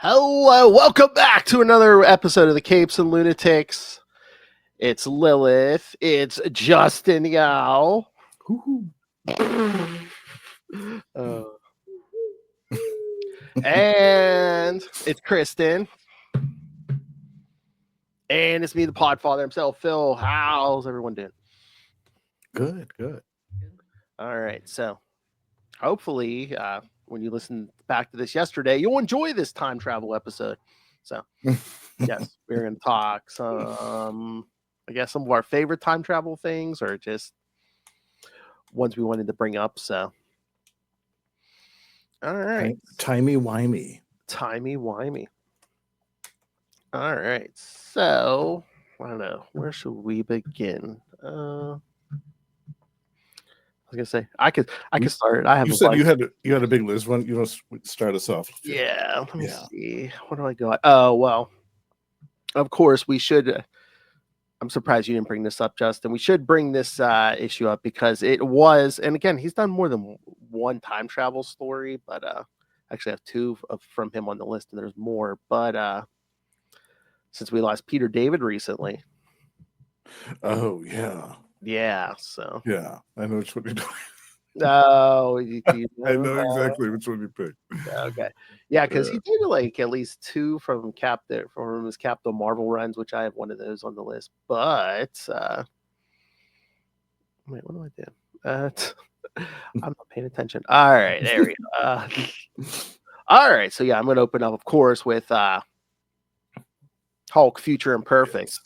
Hello, welcome back to another episode of the Capes and Lunatics. It's Lilith. It's Justin Yao. And it's Kristen. And it's me, the Podfather himself, Phil. How's everyone doing? Good. All right, so hopefully when you listen back to this yesterday, you'll enjoy this time travel episode. So, yes, we're going to talk some, I guess, some of our favorite time travel things or just ones we wanted to bring up. So, all right. Timey-wimey. Timey-wimey. All right. So, I don't know. Where should we begin? I was gonna say I could start. I have. You said you had a big list. One, you want to start us off? Yeah. Let me see. What do I go? Oh well. Of course we should. I'm surprised you didn't bring this up, Justin. We should bring this issue up because it was, and again, he's done more than one time travel story, but actually I have two from him on the list, and there's more. But since we lost Peter David recently. Oh yeah. Yeah, so. Yeah, I know which one you're doing. No, I know exactly which one you picked. Okay. Yeah, because he did like at least two from his Captain Marvel runs, which I have one of those on the list. But wait, what do I do? I'm not paying attention. All right, there we go. All right, so yeah, I'm gonna open up, of course, with Hulk Future Imperfect. Yes.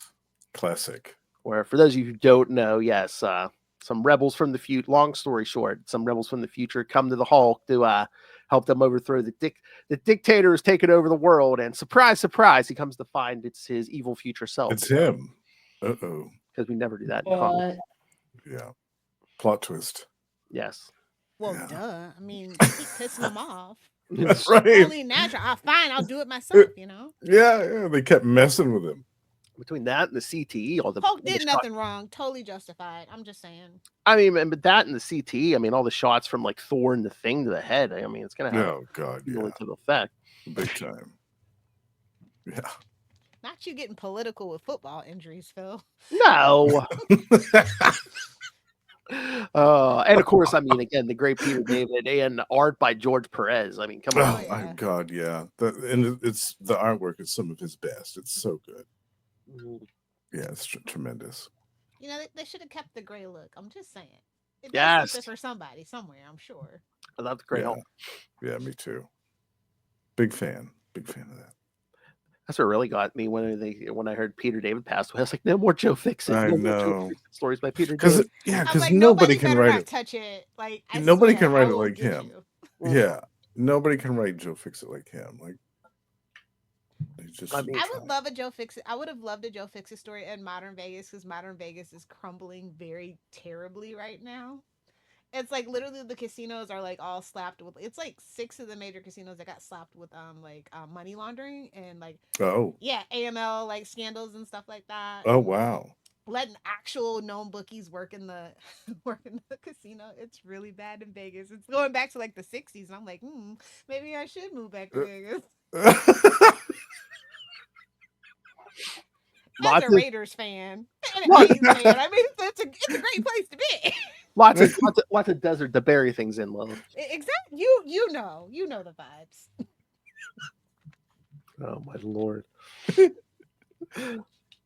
Classic. Where, for those of you who don't know, yes, some rebels from the future. Long story short, some rebels from the future come to the Hulk to help them overthrow the dictator who's taken over the world. And surprise, surprise, he comes to find it's his evil future self. It's him. Uh-oh. Because we never do that in comics. Yeah. Plot twist. Yes. Well, duh. I mean, keep pissing them off. That's right. Only natural. Fine, I'll do it myself, you know? Yeah. They kept messing with him. Between that and the CTE, all the Hulk did nothing wrong. Totally justified. I'm just saying. I mean, but that and the CTE, I mean, all the shots from like Thor and the Thing to the head. I mean, it's gonna have cumulative effect. Big time. Yeah. Not you getting political with football injuries, Phil. No. And of course, I mean, again, the great Peter David and art by George Perez. I mean, come on. Oh my God, yeah. And it's the artwork is some of his best. It's so good. Yeah, it's tremendous. You know, they should have kept the gray look. I'm just saying. It does something for somebody somewhere, I'm sure. I love the gray Hulk. Yeah, me too. Big fan of that. That's what really got me when I heard Peter David passed away. I was like, no more Joe Fixit. I know. Stories by Peter David. Because like, nobody can write it. Touch it. Like nobody can write it like him. Yeah, nobody can write Joe Fixit like him. Like, I would love a Joe Fixit. I would have loved a Joe Fixit story in Modern Vegas because Modern Vegas is crumbling very terribly right now. It's like literally the casinos are like all slapped with. It's like 6 of the major casinos that got slapped with money laundering and like AML like scandals and stuff like that. Oh wow. Letting actual known bookies work in the casino. It's really bad in Vegas. It's going back to like the 60s, and I'm like, maybe I should move back to Vegas. As a Raiders fan and a Kings fan, I mean, it's a great place to be. Lots of desert to bury things in, love. Exactly. You know the vibes. Oh my Lord.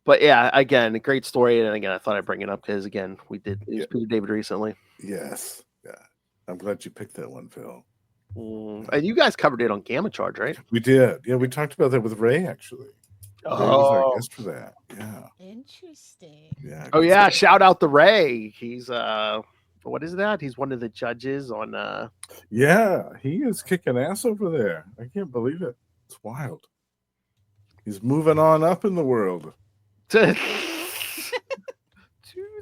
But yeah, again, a great story, and again, I thought I'd bring it up because again, we did Peter David recently. Yes, yeah. I'm glad you picked that one, Phil. And you guys covered it on Gamma Charge, right? We did. Yeah, we talked about that with Ray actually. Ray was our guest for that. Yeah. Interesting. Yeah. Oh yeah, shout out to Ray. He's what is that? He's one of the judges on Yeah, he is kicking ass over there. I can't believe it. It's wild. He's moving on up in the world. He's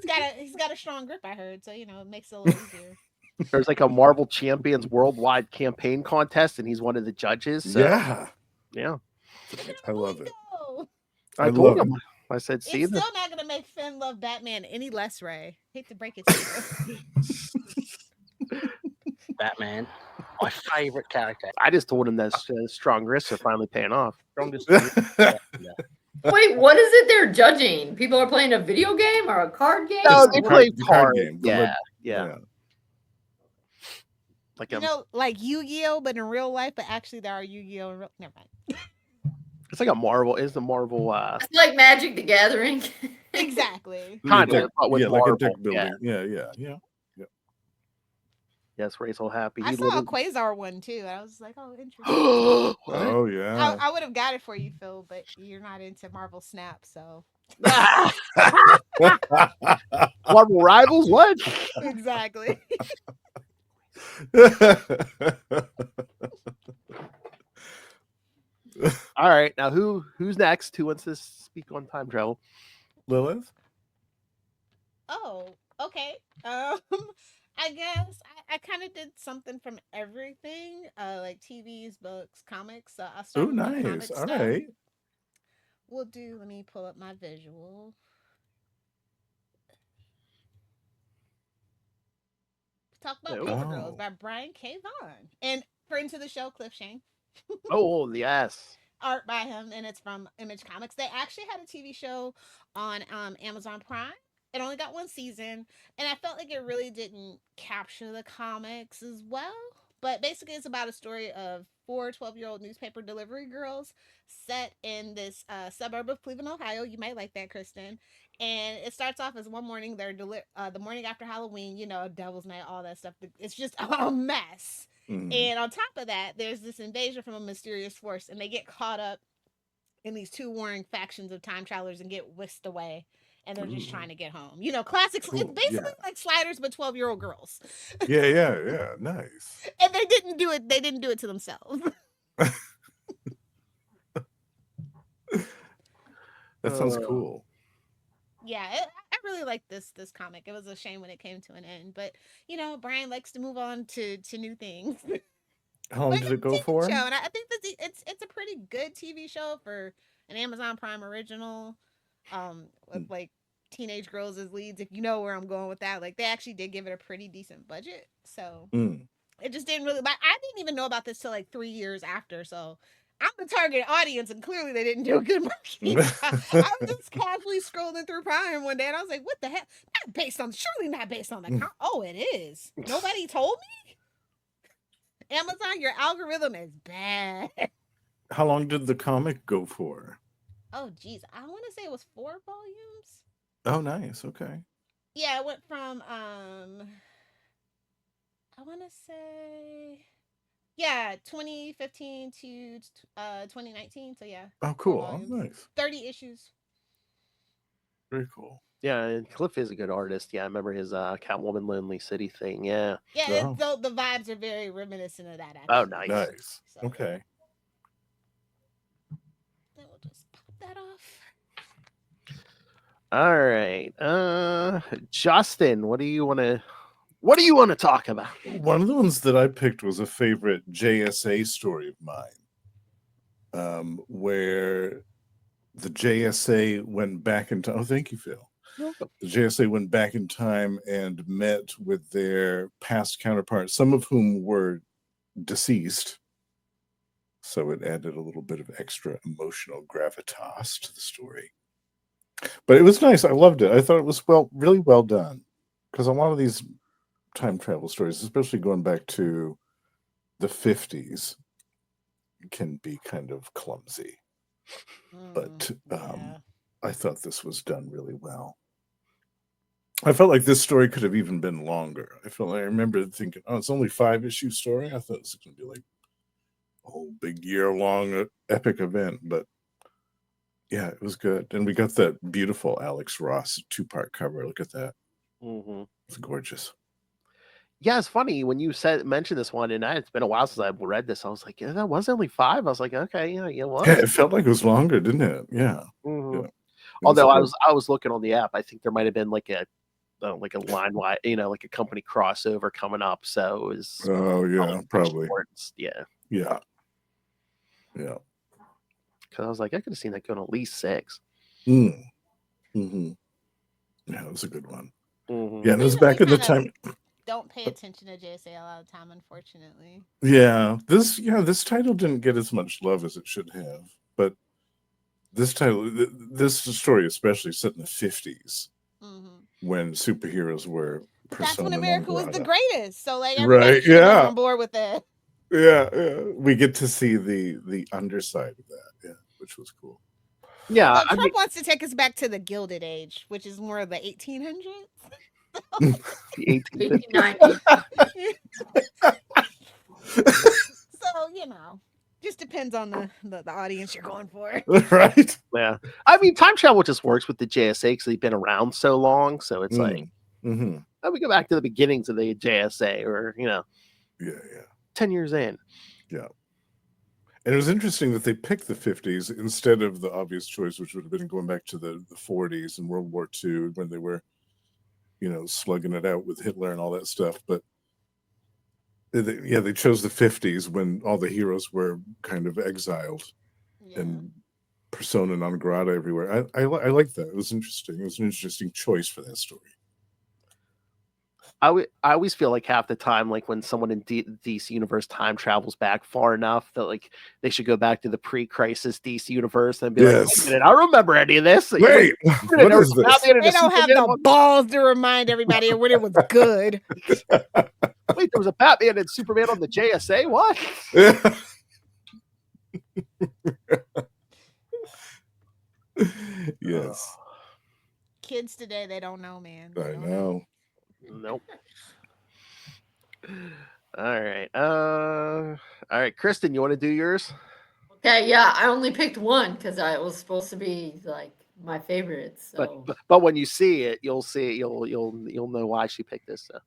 got a strong grip, I heard, so it makes it a little easier. There's like a Marvel Champions Worldwide campaign contest, and he's one of the judges. So, yeah. I love it. I told him. I said, "See, it's still not gonna make Finn love Batman any less." Ray, hate to break it to you. Batman. my favorite character. I just told him that strong wrists are finally paying off. Strongest. Wait, what is it they're judging? People are playing a video game or a card game? No, they play the card game. Yeah. Like like Yu-Gi-Oh, but in real life, but actually there are Yu-Gi-Oh in real. Never mind. it's like a Marvel. It's a Marvel. It's like Magic the Gathering. Exactly. Kind of, but with like Marvel. a deck building. Yeah. Yes, Ray's all happy. I saw a Quasar one too. I was like, oh, interesting. Oh yeah. I would have got it for you, Phil, but you're not into Marvel Snap, so. Marvel Rivals? What? Exactly. All right, now who's next? Who wants to speak on time travel? Lilith? Oh, okay. I guess I kind of did something from everything, like TVs, books, comics. So I'll start Oh, with the nice. comic All stuff. right. We'll do. Let me pull up my visual. Talk about Paper Girls by Brian K. Vaughan and friend to the show, Cliff Shane. Oh yes. Art by him, and it's from Image Comics. They actually had a TV show on Amazon Prime. It only got one season, and I felt like it really didn't capture the comics as well. But basically, it's about a story of 4 12-year-old newspaper delivery girls set in this suburb of Cleveland, Ohio. You might like that, Kristen. And it starts off as one morning. They're the morning after Halloween, Devil's Night, all that stuff. It's just a mess. Mm. And on top of that, there's this invasion from a mysterious force, and they get caught up in these two warring factions of time travelers and get whisked away. And they're just trying to get home. Classics. Cool. It's basically like Sliders, but 12-year-old girls. Yeah. Nice. And they didn't do it. They didn't do it to themselves. That sounds cool. Yeah, I really like this comic. It was a shame when it came to an end, but Brian likes to move on to new things. How long did it go for? Show, and I think that it's a pretty good TV show for an Amazon Prime original. With like teenage girls as leads, if you know where I'm going with that. Like they actually did give it a pretty decent budget, so it just didn't really. But I didn't even know about this till like 3 years after. So I'm the target audience, and clearly they didn't do a good marketing. I was just casually scrolling through Prime one day, and I was like, "What the heck? Surely not based on the." Oh, it is. Nobody told me. Amazon, your algorithm is bad. How long did the comic go for? Oh, geez. I want to say it was 4 volumes. Oh, nice. Okay. Yeah, it went from, I want to say, 2015 to 2019. So, yeah. Oh, cool. Nice. 30 issues. Very cool. Yeah, and Cliff is a good artist. Yeah, I remember his Catwoman Lonely City thing. Yeah. Yeah, so the vibes are very reminiscent of that, actually. Oh, nice. Nice. So. Okay. Then we'll just pop that off. All right. Justin, what do you want to talk about? One of the ones that I picked was a favorite JSA story of mine. Where the JSA went back in time. Oh, thank you, Phil. The JSA went back in time and met with their past counterparts, some of whom were deceased. So it added a little bit of extra emotional gravitas to the story. But it was nice. I loved it. I thought it was really well done. Because a lot of these time travel stories, especially going back to the 50s, can be kind of clumsy. But I thought this was done really well. I felt like this story could have even been longer. I remember thinking, it's only 5-issue story. I thought it was going to be like a whole big year-long epic event. But yeah, it was good. And we got that beautiful Alex Ross 2-part cover. Look at that. Mm-hmm. It's gorgeous. Yeah, it's funny when you mentioned this one, and it's been a while since I've read this. I was like, that was only 5. I was like, okay, well. Yeah, it felt like it was longer, didn't it? Yeah. Mm-hmm. Although I was looking on the app, I think there might have been like a line wide, like a company crossover coming up. So it was. Oh yeah, probably. Yeah. Yeah. Yeah. Because I was like, I could have seen that going at least 6. Mm-hmm. Yeah, it was a good one. Mm-hmm. Yeah, and it was back in the time. don't pay attention to JSA a lot of time, unfortunately. Yeah, this title didn't get as much love as it should have, but this title, this story especially set in the 50s when superheroes were that's when persona America non was the grata. greatest. So like everybody should have been on board with that. Yeah, we get to see the underside of that, which was cool. Yeah, well, Trump wants to take us back to the Gilded Age, which is more of the 1800s. The 1890s. So, just depends on the audience you're going for. Right? Yeah. I mean, time travel just works with the JSA because they've been around so long. So it's like, we go back to the beginnings of the JSA or, 10 years in. Yeah. And it was interesting that they picked the 50s instead of the obvious choice, which would have been going back to the 40s and World War II when they were, slugging it out with Hitler and all that stuff. But they chose the 50s when all the heroes were kind of exiled and persona non grata everywhere. I like that. It was interesting. It was an interesting choice for that story. I always feel like half the time, like when someone in DC universe time travels back far enough that like they should go back to the pre-crisis DC universe and be like, wait a minute, I don't remember any of this. Wait, what is this? They don't have the balls to remind everybody when it was good. Wait, there was a Batman and Superman on the JSA? What? Yes. Kids today, they don't know, man. I know. Nope. All right, Kristen, you want to do yours? Okay, yeah, I only picked one because it was supposed to be like my favorite. So, but when you see it, you'll know why she picked this. So.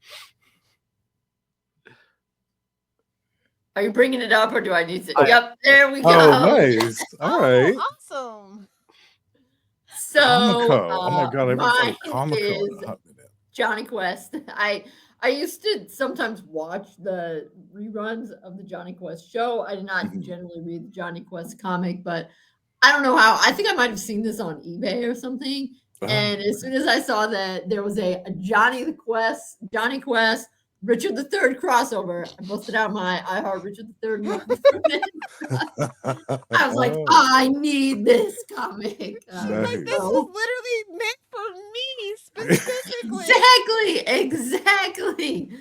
Are you bringing it up, or do I need to? Yep, there we go. Oh, nice. All right. Awesome. So, oh my god, I haven't thought of Comico in a hot minute. Johnny Quest. I used to sometimes watch the reruns of the Johnny Quest show. I did not generally read the Johnny Quest comic, but I don't know how. I think I might have seen this on eBay or something. And as soon as I saw that there was a Johnny Quest, Richard III crossover, I busted out my I Heart Richard III. I was like, I need this comic. Like, this was literally meant for me specifically. Exactly.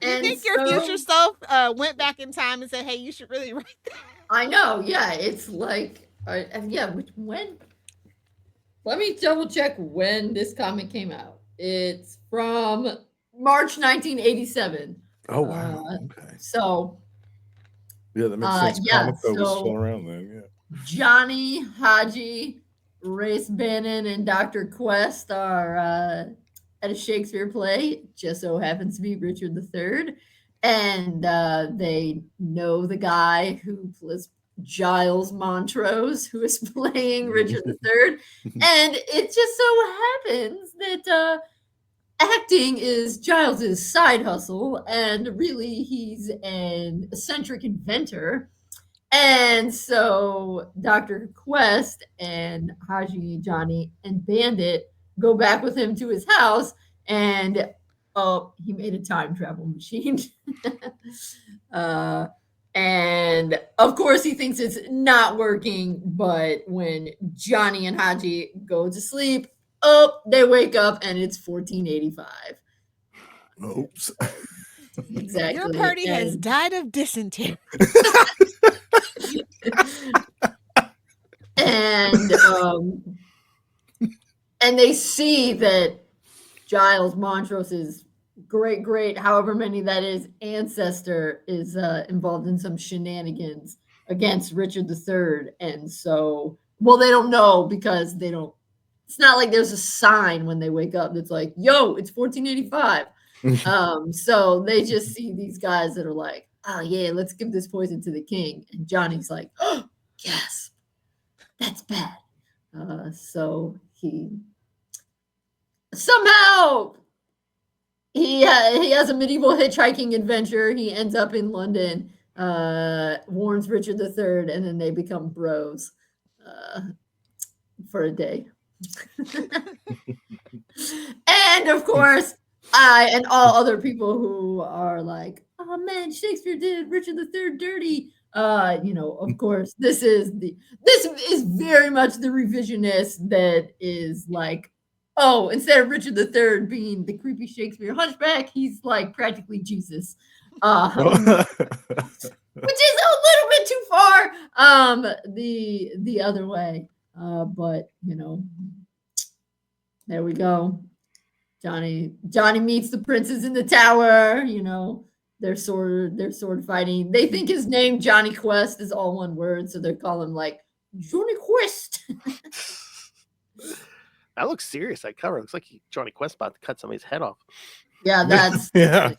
You think your future self went back in time and said, hey, you should really write that? I know. Yeah. It's like, when? Let me double check when this comic came out. It's from March 1987. Oh, wow. Okay. So. Yeah, that makes sense. Comico was still around then. Yeah. Johnny, Haji, Race Bannon, and Dr. Quest are at a Shakespeare play. It just so happens to be Richard III. And they know the guy who plays Giles Montrose, who is playing Richard III. And it just so happens that acting is Giles's side hustle, and really he's an eccentric inventor. And so Dr. Quest and Haji, Johnny, and Bandit go back with him to his house, and he made a time travel machine. And of course he thinks it's not working, but when Johnny and Haji go to sleep, they wake up and it's 1485. Oops. Exactly. Your party has died of dysentery. And they see that Giles Montrose's great, however many that is, ancestor is involved in some shenanigans against Richard III. And so, they don't know because they don't. It's not like there's a sign when they wake up that's like, yo, it's 1485. So they just see these guys that are like, oh yeah, let's give this poison to the king. And Johnny's like, oh yes, that's bad. So he somehow he has a medieval hitchhiking adventure. He ends up in London, warns Richard III, and then they become bros for a day. And of course, I and all other people who are like, oh man, Shakespeare did Richard III dirty. Of course, this is very much the revisionist that is like, oh, instead of Richard III being the creepy Shakespeare hunchback, he's like practically Jesus. Which is a little bit too far the other way. But there we go. Johnny meets the princes in the tower. They're sword fighting. They think his name Johnny Quest is all one word, so they're calling him like Johnny Quest. That looks serious. That cover looks like Johnny Quest about to cut somebody's head off. Yeah, that's yeah.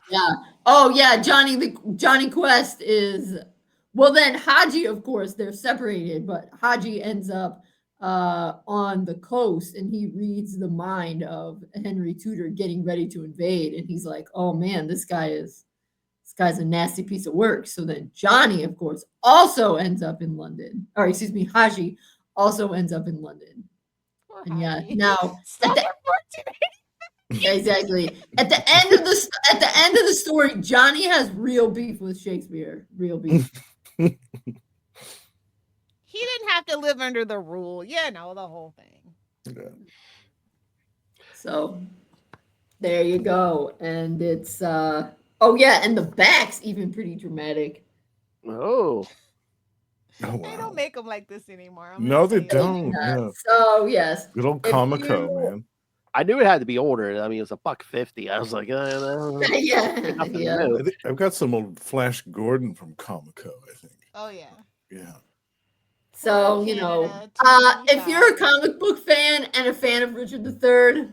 Oh yeah, Johnny Quest is. Well, then Haji, of course, they're separated, but Haji ends up on the coast, and he reads the mind of Henry Tudor getting ready to invade, and he's like, "Oh man, this guy's a nasty piece of work." So then Johnny, of course, also ends up in London, or excuse me, Haji also ends up in London. And yeah, now exactly at the end of the story, Johnny has real beef with Shakespeare. Real beef. He didn't have to live under the rule, the whole thing. Yeah. So there you go, and it's and the back's even pretty dramatic. Oh. Oh, They wow. don't make them like this anymore. No, they don't. Yeah. So yes, Good old Comico, man. I knew it had to be older. I mean, it was $1.50. I was like, yeah. I've got some old Flash Gordon from Comico, I think. Oh yeah. Yeah. So if you're a comic book fan and a fan of Richard III,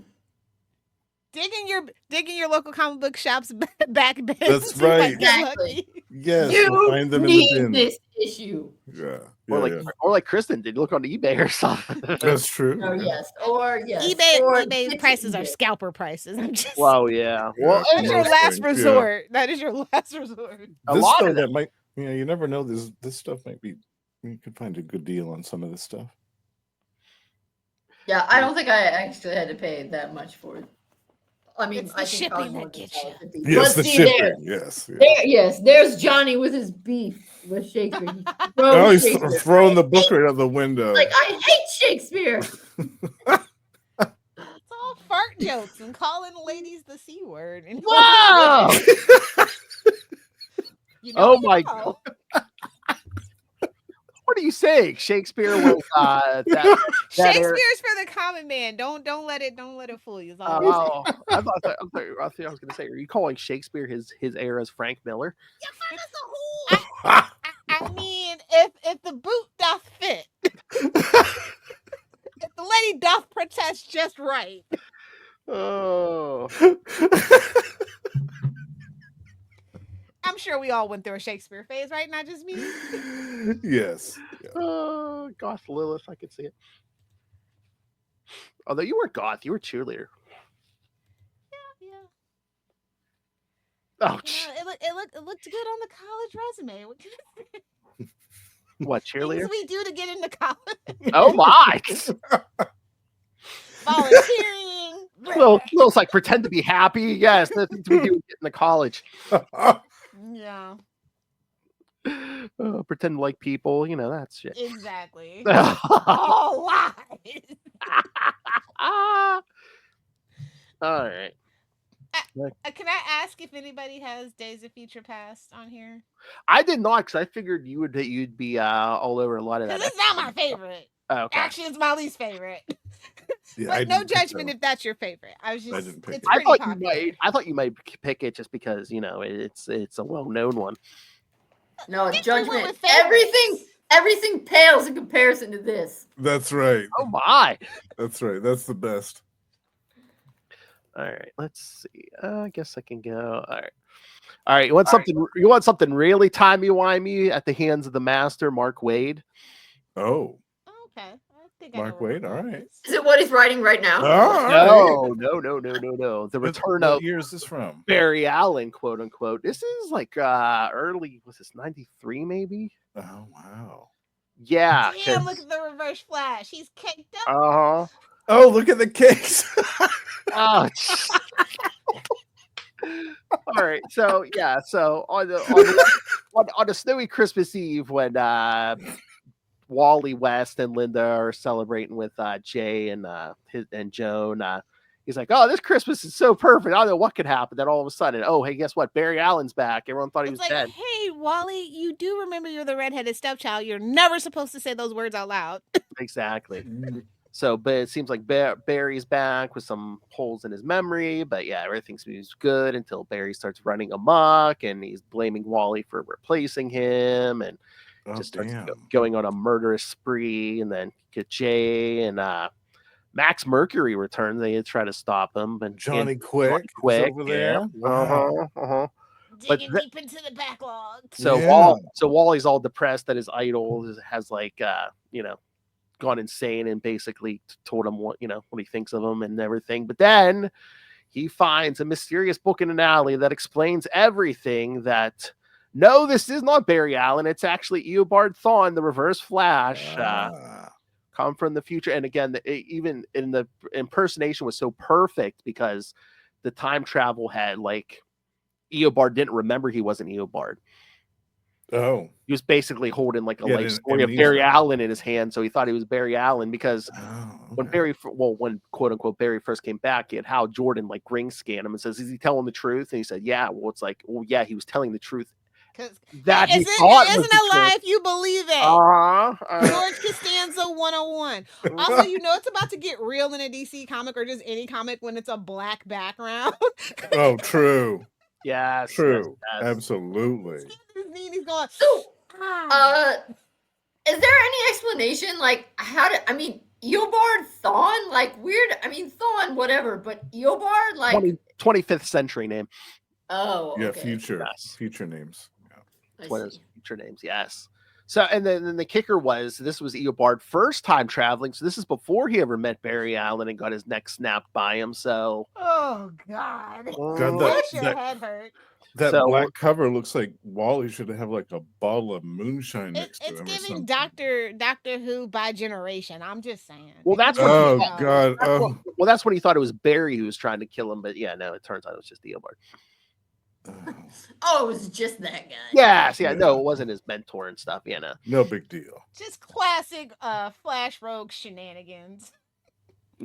digging your local comic book shops back bins. That's right. Exactly. Yes, you find them need in the bin. this issue. Yeah. Or like Kristen did. Look on eBay or something. That's true. Oh yes. eBay prices are scalper prices. I'm just. Well, yeah. Well, that's your last resort. Yeah. That is your last resort. This stuff that might, you never know. This stuff might be. You could find a good deal on some of this stuff. Yeah, I don't think I actually had to pay that much for it. I mean, it's the shipping that gets you. Yes, the shipping. Yes. There's Johnny with his beef with Shakespeare. He's throwing the book right out the window. Like, I hate Shakespeare. It's all fart jokes and calling ladies the C word. Whoa! Oh my God. What are you saying? Shakespeare was Shakespeare's for the common man. Don't let it fool you. I thought I was going to say, are you calling Shakespeare his era's Frank Miller? I mean, if the boot doth fit, if the lady doth protest just right. Oh. I'm sure we all went through a Shakespeare phase, right? Not just me. Yes. Yeah. Oh, goth Lilith, I could see it. Although you weren't goth, you were cheerleader. Yeah. Oh, it looked good on the college resume. What, cheerleader? Things we do to get into college. Oh my! Volunteering. Lil's like pretend to be happy. Yes, that's what we do to get into college. Yeah. Pretend to like people, that shit. Exactly. All lies. All right. Can I ask if anybody has Days of Future Past on here? I did not, because I figured you'd be all over a lot of that. Because it's not my favorite. Oh, okay. Actually, it's my least favorite. Yeah, but no judgment if that's your favorite. I was just. I thought you might pick it just because it's a well-known one. No judgment. Everything pales in comparison to this. That's right. Oh my. That's right. That's the best. All right. Let's see. I guess I can go. All right. You want something? You want something really timey-wimey at the hands of the master, Mark Waid? Oh. Okay. Mark Waid. All right. Is it what he's writing right now? No. The return of. What year is this from? Barry Allen, quote unquote. This is like early. Was this 93 maybe? Oh wow. Yeah. Damn! Look at the reverse flash. He's caked up. Oh, look at the cakes. Oh. All right, so yeah, so on a snowy Christmas Eve when Wally West and Linda are celebrating with Jay and Joan, he's like, "Oh, this Christmas is so perfect. I don't know what could happen." Then all of a sudden, oh, hey, guess what? Barry Allen's back. Everyone thought he was dead. Hey, Wally, you do remember you're the redheaded stepchild. You're never supposed to say those words out loud. Exactly. So, but it seems like Barry's back with some holes in his memory. But yeah, everything seems good until Barry starts running amok and he's blaming Wally for replacing him and just starts going on a murderous spree. And then get Jay and Max Mercury returns. They try to stop him. And Johnny Quick over there. Yeah. Wow. Digging deep into the backlog. So Wally's all depressed that his idol has like gone insane and basically told him what he thinks of him and everything. But then he finds a mysterious book in an alley that explains everything. That no, this is not Barry Allen. It's actually Eobard Thawne, the Reverse Flash, come from the future. And again, even in the impersonation was so perfect because the time travel had like Eobard didn't remember he wasn't Eobard. Oh, he was basically holding like a life story of Barry Allen in his hand, so he thought he was Barry Allen because when quote unquote Barry first came back, he had Hal Jordan like ring scan him and says, "Is he telling the truth?" And he said, "Yeah." Well, it's like, well, yeah, he was telling the truth. That it isn't a lie if you believe it. George Costanza 101. Also, it's about to get real in a DC comic or just any comic when it's a black background. Oh, true. Yes, true. Yes. Absolutely. He's going. Is there any explanation? Like, Eobard Thawne, like weird. I mean, Thawne, whatever, but Eobard, like 25th century name. Oh, yeah, okay. future names. Yeah. What is future names? Yes. So, and then the kicker was this was Eobard first time traveling. So this is before he ever met Barry Allen and got his neck snapped by him. So, oh God, your head hurt. That black cover looks like Wally should have like a bottle of moonshine next to him. It's giving Doctor Who by generation. I'm just saying. Well, that's what God. Well, that's when he thought it was Barry who was trying to kill him, but yeah, no, it turns out it was just Eobard. Oh, it was just that guy. Yes, no, it wasn't his mentor and stuff. No big deal. Just classic Flash Rogue shenanigans.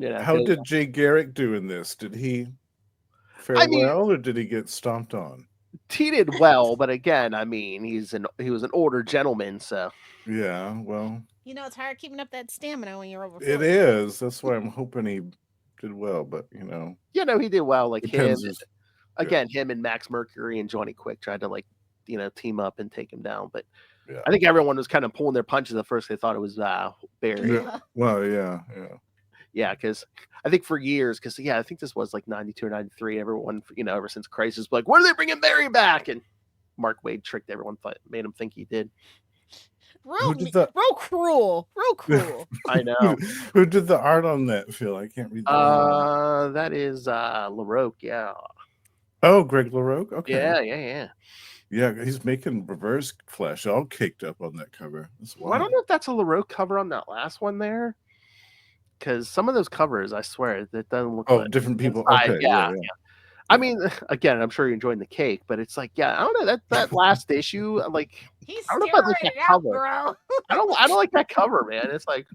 How did Jay Garrick do in this? Did he fare well, or did he get stomped on? He did well, but again, I mean, he was an older gentleman, so yeah. Well, it's hard keeping up that stamina when you're over 40. It is. That's why I'm hoping he did well, but he did well. Like him. Again, him and Max Mercury and Johnny Quick tried to team up and take him down. But I think everyone was kind of pulling their punches at first. They thought it was Barry. Yeah. Well, yeah. Yeah, because I think for years, I think this was like 92 or 93. Everyone, ever since Crisis, like, when are they bringing Barry back? And Mark Waid tricked everyone, made him think he did. Real cruel. I know. Who did the art on that, Phil? I can't read that. That is LaRoque, yeah. Oh, Greg LaRoque? Okay. Yeah. Yeah, he's making Reverse Flash all caked up on that cover. Well, I don't know if that's a LaRoque cover on that last one there. Because some of those covers, I swear, that doesn't look like different people. Inside. Okay, yeah. I mean, again, I'm sure you're enjoying the cake, but it's like, I don't know that last issue. Like, he's I don't know if I like that cover. Bro. I don't like that cover, man. It's like,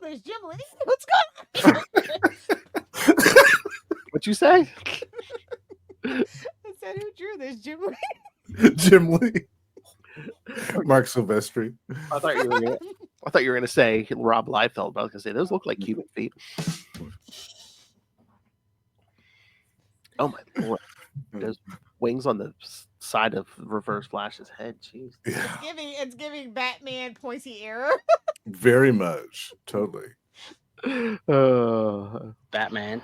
there's Jim Lee. What's going on? What'd you say? I said, who drew this, Jim Lee? Jim Lee. Mark Silvestri. I thought you were gonna say Rob Liefeld, but I was gonna say those look like Cuban feet. Oh my Lord! Those wings on the side of Reverse Flash's head. Jeez. Yeah. It's giving Batman pointy arrow. Very much, totally. Batman,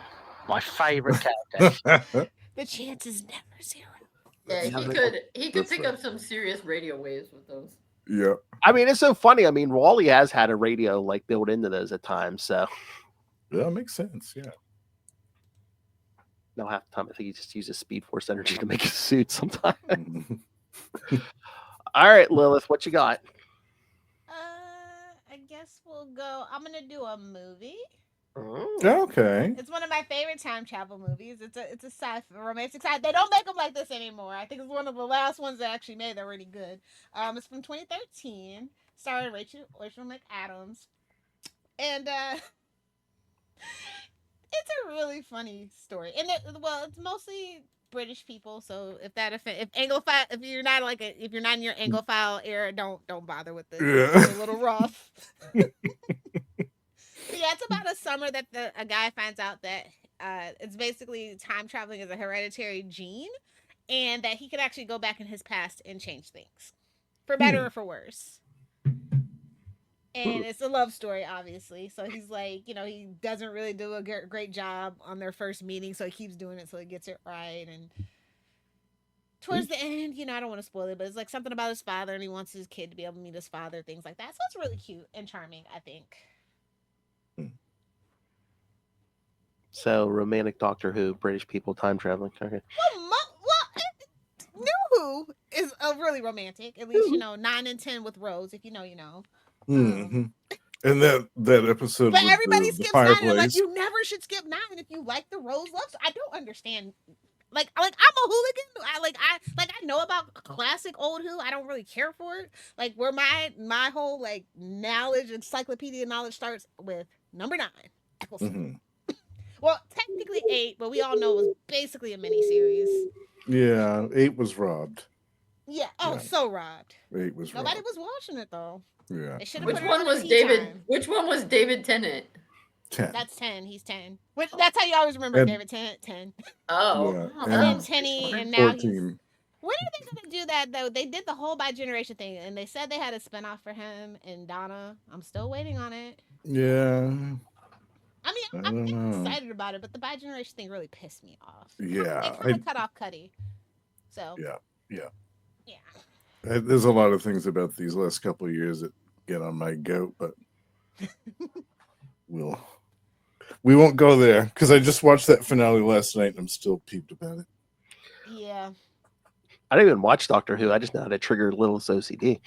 my favorite character. The chance is never zero. Yeah, he could pick up some serious radio waves with those. Yeah. I mean, it's so funny. I mean, Wally has had a radio like built into those at times, so that makes sense. Yeah. No, half the time I think he just uses Speed Force energy to make his suit sometimes. All right, Lilith, what you got? I guess we'll go. I'm gonna do a movie. Okay. It's one of my favorite time travel movies. It's a romantic sci. They don't make them like this anymore. I think it's one of the last ones they actually made. They're really good. It's from 2013. Starring Rachel McAdams, and it's a really funny story. And it's mostly British people. So if Anglophile, if you're not if you're not in your Anglophile era, don't bother with this. Yeah. It's a little rough. Yeah, it's about a summer that a guy finds out that it's basically time traveling is a hereditary gene, and that he could actually go back in his past and change things, for better or for worse. And it's a love story, obviously. So he's like, he doesn't really do a great job on their first meeting, so he keeps doing it so he gets it right. And towards the end, I don't want to spoil it, but it's like something about his father, and he wants his kid to be able to meet his father, things like that. So it's really cute and charming, I think. So romantic Doctor Who, British people time traveling. Okay. New Who is really romantic. At least 9 and 10 with Rose. If you know, you know. Mm-hmm. And that episode, but everybody skips 9. And like, you never should skip 9 if you like the Rose love. So I don't understand. Like I'm a hooligan. I know about classic old Who. I don't really care for it. Like where my whole like knowledge, encyclopedia knowledge starts with number 9. Mm-hmm. Well, technically 8, but we all know it was basically a miniseries. Yeah, 8 was robbed. Yeah. Oh, yeah. So robbed. 8 was Nobody robbed. was watching it though. Yeah. Which one was David? Time. Which one was David Tennant? 10. That's 10. He's 10. That's how you always remember David Tennant. 10. Oh. Yeah. And then Tenny, and now 14. he's. When are they gonna do that though? They did the whole bi-generation thing, and they said they had a spinoff for him and Donna. I'm still waiting on it. Yeah. I mean, I'm excited about it, but the bi-generation thing really pissed me off. Yeah. They kind of cut off Cuddy. So. Yeah. There's a lot of things about these last couple of years that get on my goat, but we won't go there because I just watched that finale last night and I'm still peeved about it. Yeah. I didn't even watch Doctor Who. I just know how to trigger Lilith's OCD.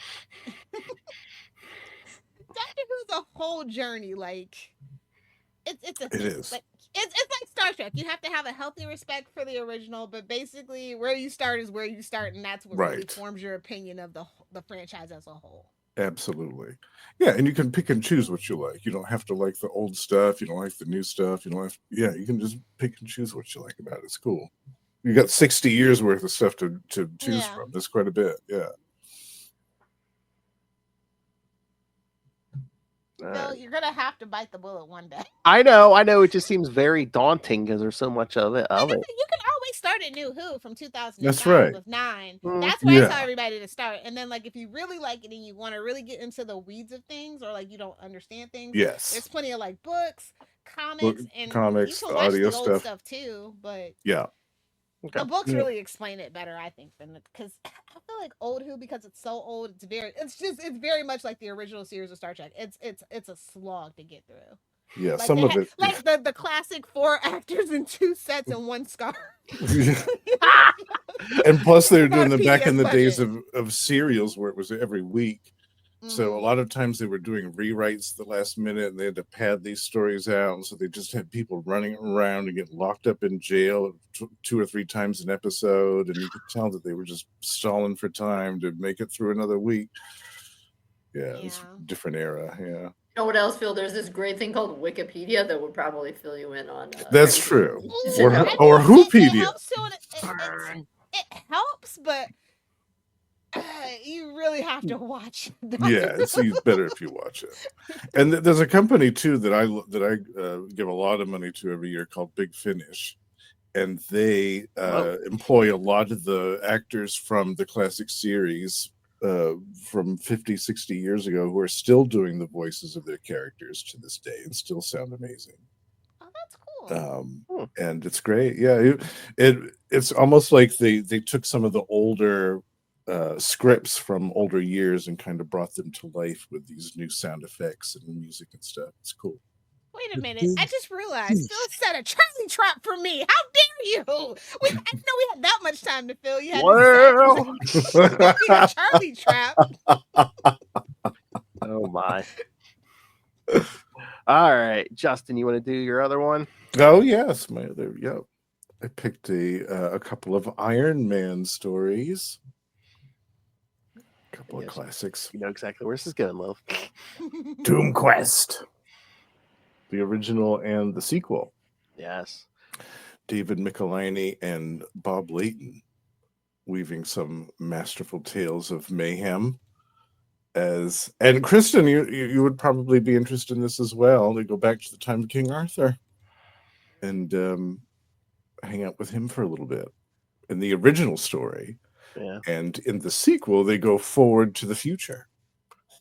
Doctor Who's a whole journey. Like, it is. Like, it's like Star Trek. You have to have a healthy respect for the original, but basically where you start is where you start, and that's what really forms your opinion of the franchise as a whole. Absolutely. Yeah, and you can pick and choose what you like. You don't have to like the old stuff. You don't like the new stuff. You can just pick and choose what you like about it. It's cool. You got 60 years worth of stuff to choose from. That's quite a bit. Yeah. Phil, you're gonna have to bite the bullet one day. I know. It just seems very daunting because there's so much of it. You can always start at New Who from 2009. That's right. With 9. That's where I tell everybody to start. And then, like, if you really like it and you want to really get into the weeds of things, or like you don't understand things, there's plenty of like books, comics, and you can watch audio the old stuff too. But the books really explain it better, I think, because I feel like old Who, because it's so old, it's very much like the original series of Star Trek. It's a slog to get through. Yeah, like some of it, like the classic 4 actors in 2 sets and 1 scar. And plus, they were doing them back in the days of serials where it was every week. So a lot of times they were doing rewrites the last minute, and they had to pad these stories out. And so they just had people running around and getting locked up in jail 2 or 3 times an episode. And you could tell that they were just stalling for time to make it through another week. Yeah, it's a different era. Yeah. You know what else, Phil? There's this great thing called Wikipedia that would probably fill you in on. That's true. Or Whopedia. It helps, but you really have to watch. Yeah, it's better if you watch it. And there's a company too that I give a lot of money to every year called Big Finish, and they employ a lot of the actors from the classic series from 50, 60 years ago who are still doing the voices of their characters to this day and still sound amazing. Oh, that's cool. And it's great. Yeah, it's almost like they took some of the older scripts from older years and kind of brought them to life with these new sound effects and music and stuff. It's cool. Wait a minute. I just realized Phil set a Charlie trap for me. How dare you? I didn't know we had that much time to fill. You had a Charlie trap. Oh my. All right, Justin, you want to do your other one? Oh yes, my other. Yep, I picked a couple of Iron Man stories. A couple of classics. You know exactly where this is going, Lil. Doom Quest, the original and the sequel. Yes. David Michelinie and Bob Layton weaving some masterful tales of mayhem. And Kristen, you would probably be interested in this as well. They go back to the time of King Arthur and hang out with him for a little bit in the original story. Yeah. And in the sequel, they go forward to the future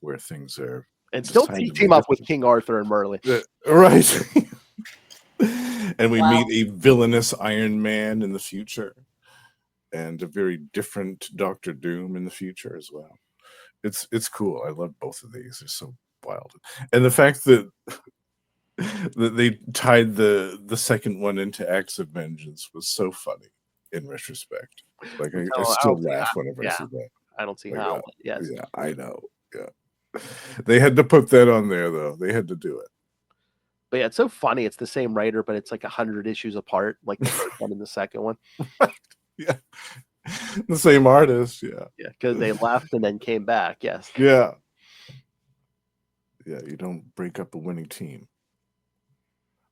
where things are. And still team up with King Arthur and Merlin. Right. And we meet a villainous Iron Man in the future and a very different Doctor Doom in the future as well. It's cool. I love both of these. They're so wild. And the fact that they tied the second one into Acts of Vengeance was so funny in retrospect. Like I still laugh whenever I see that. I don't see how. Yes. Yeah, I know. Yeah. They had to put that on there though. They had to do it. But yeah, it's so funny. It's the same writer, but it's like 100 issues apart, like the first one and the second one. Yeah. The same artist, yeah. Yeah, because they left and then came back, yes. Yeah. Yeah, you don't break up a winning team.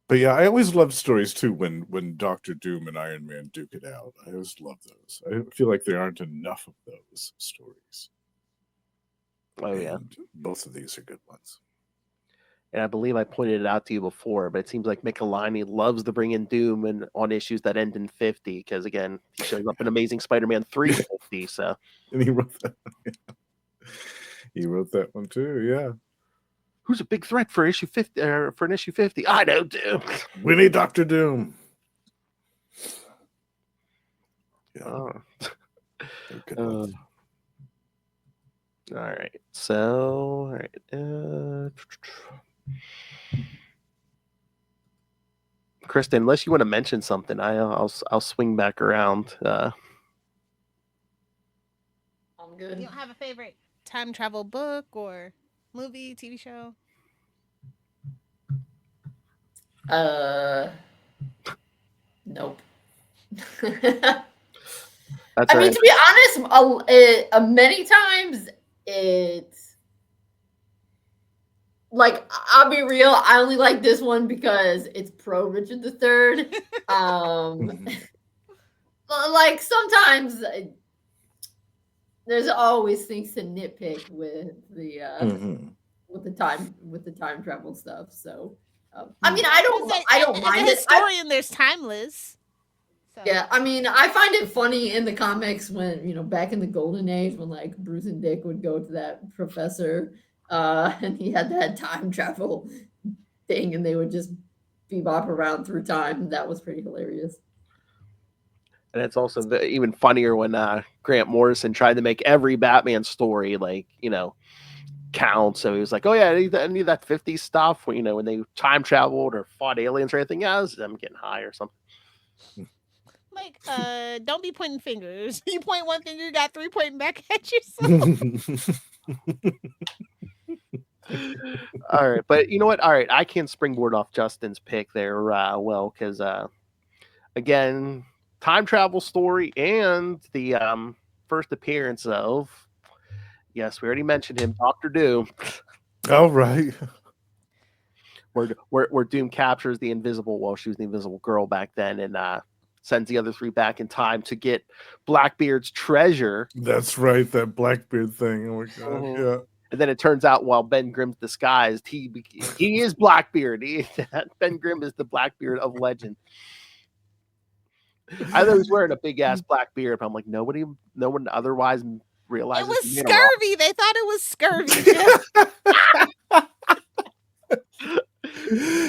But yeah, I always love stories too when Doctor Doom and Iron Man duke it out. I always love those. I feel like there aren't enough of those stories. Oh, yeah. And both of these are good ones. And I believe I pointed it out to you before, but it seems like Michelinie loves to bring in Doom and on issues that end in 50, because again, he shows up in Amazing Spider-Man 350. So, and he wrote that. He wrote that one too. Yeah. Who's a big threat for issue 50? For an issue 50, I know Doom. We need Doctor Doom. Yeah. All right. So, all right. Kristen, unless you want to mention something, I'll swing back around. I'm good. You don't have a favorite time travel book or movie, TV show? Nope. That's I mean, to be honest, many times it's like, I'll be real, I only like this one because it's pro Richard III. Like sometimes there's always things to nitpick with the with the time travel stuff. So I mean, I don't mind it. Historian, there's timeless. So. Yeah, I mean, I find it funny in the comics when, back in the golden age, when like Bruce and Dick would go to that professor and he had that time travel thing and they would just bebop around through time. That was pretty hilarious. And it's also even funnier when Grant Morrison tried to make every Batman story count. So he was like, oh yeah, I need that 50s stuff when when they time traveled or fought aliens or anything else. I'm getting high or something. Like, don't be pointing fingers. You point one finger, you got 3 pointing back at yourself. All right, but you know what? All right, I can springboard off Justin's pick there, because again, time travel story and the first appearance of, yes, we already mentioned him, Doctor Doom. All right. Where Doom captures the invisible, well, she was the invisible girl back then, and sends the other 3 back in time to get Blackbeard's treasure. That's right, that Blackbeard thing. Oh my god, yeah. And then it turns out while Ben Grimm's disguised, he is Blackbeard. Ben Grimm is the Blackbeard of legend. I thought he was wearing a big ass black beard, but I'm like, no one otherwise realizes it was scurvy. They thought it was scurvy.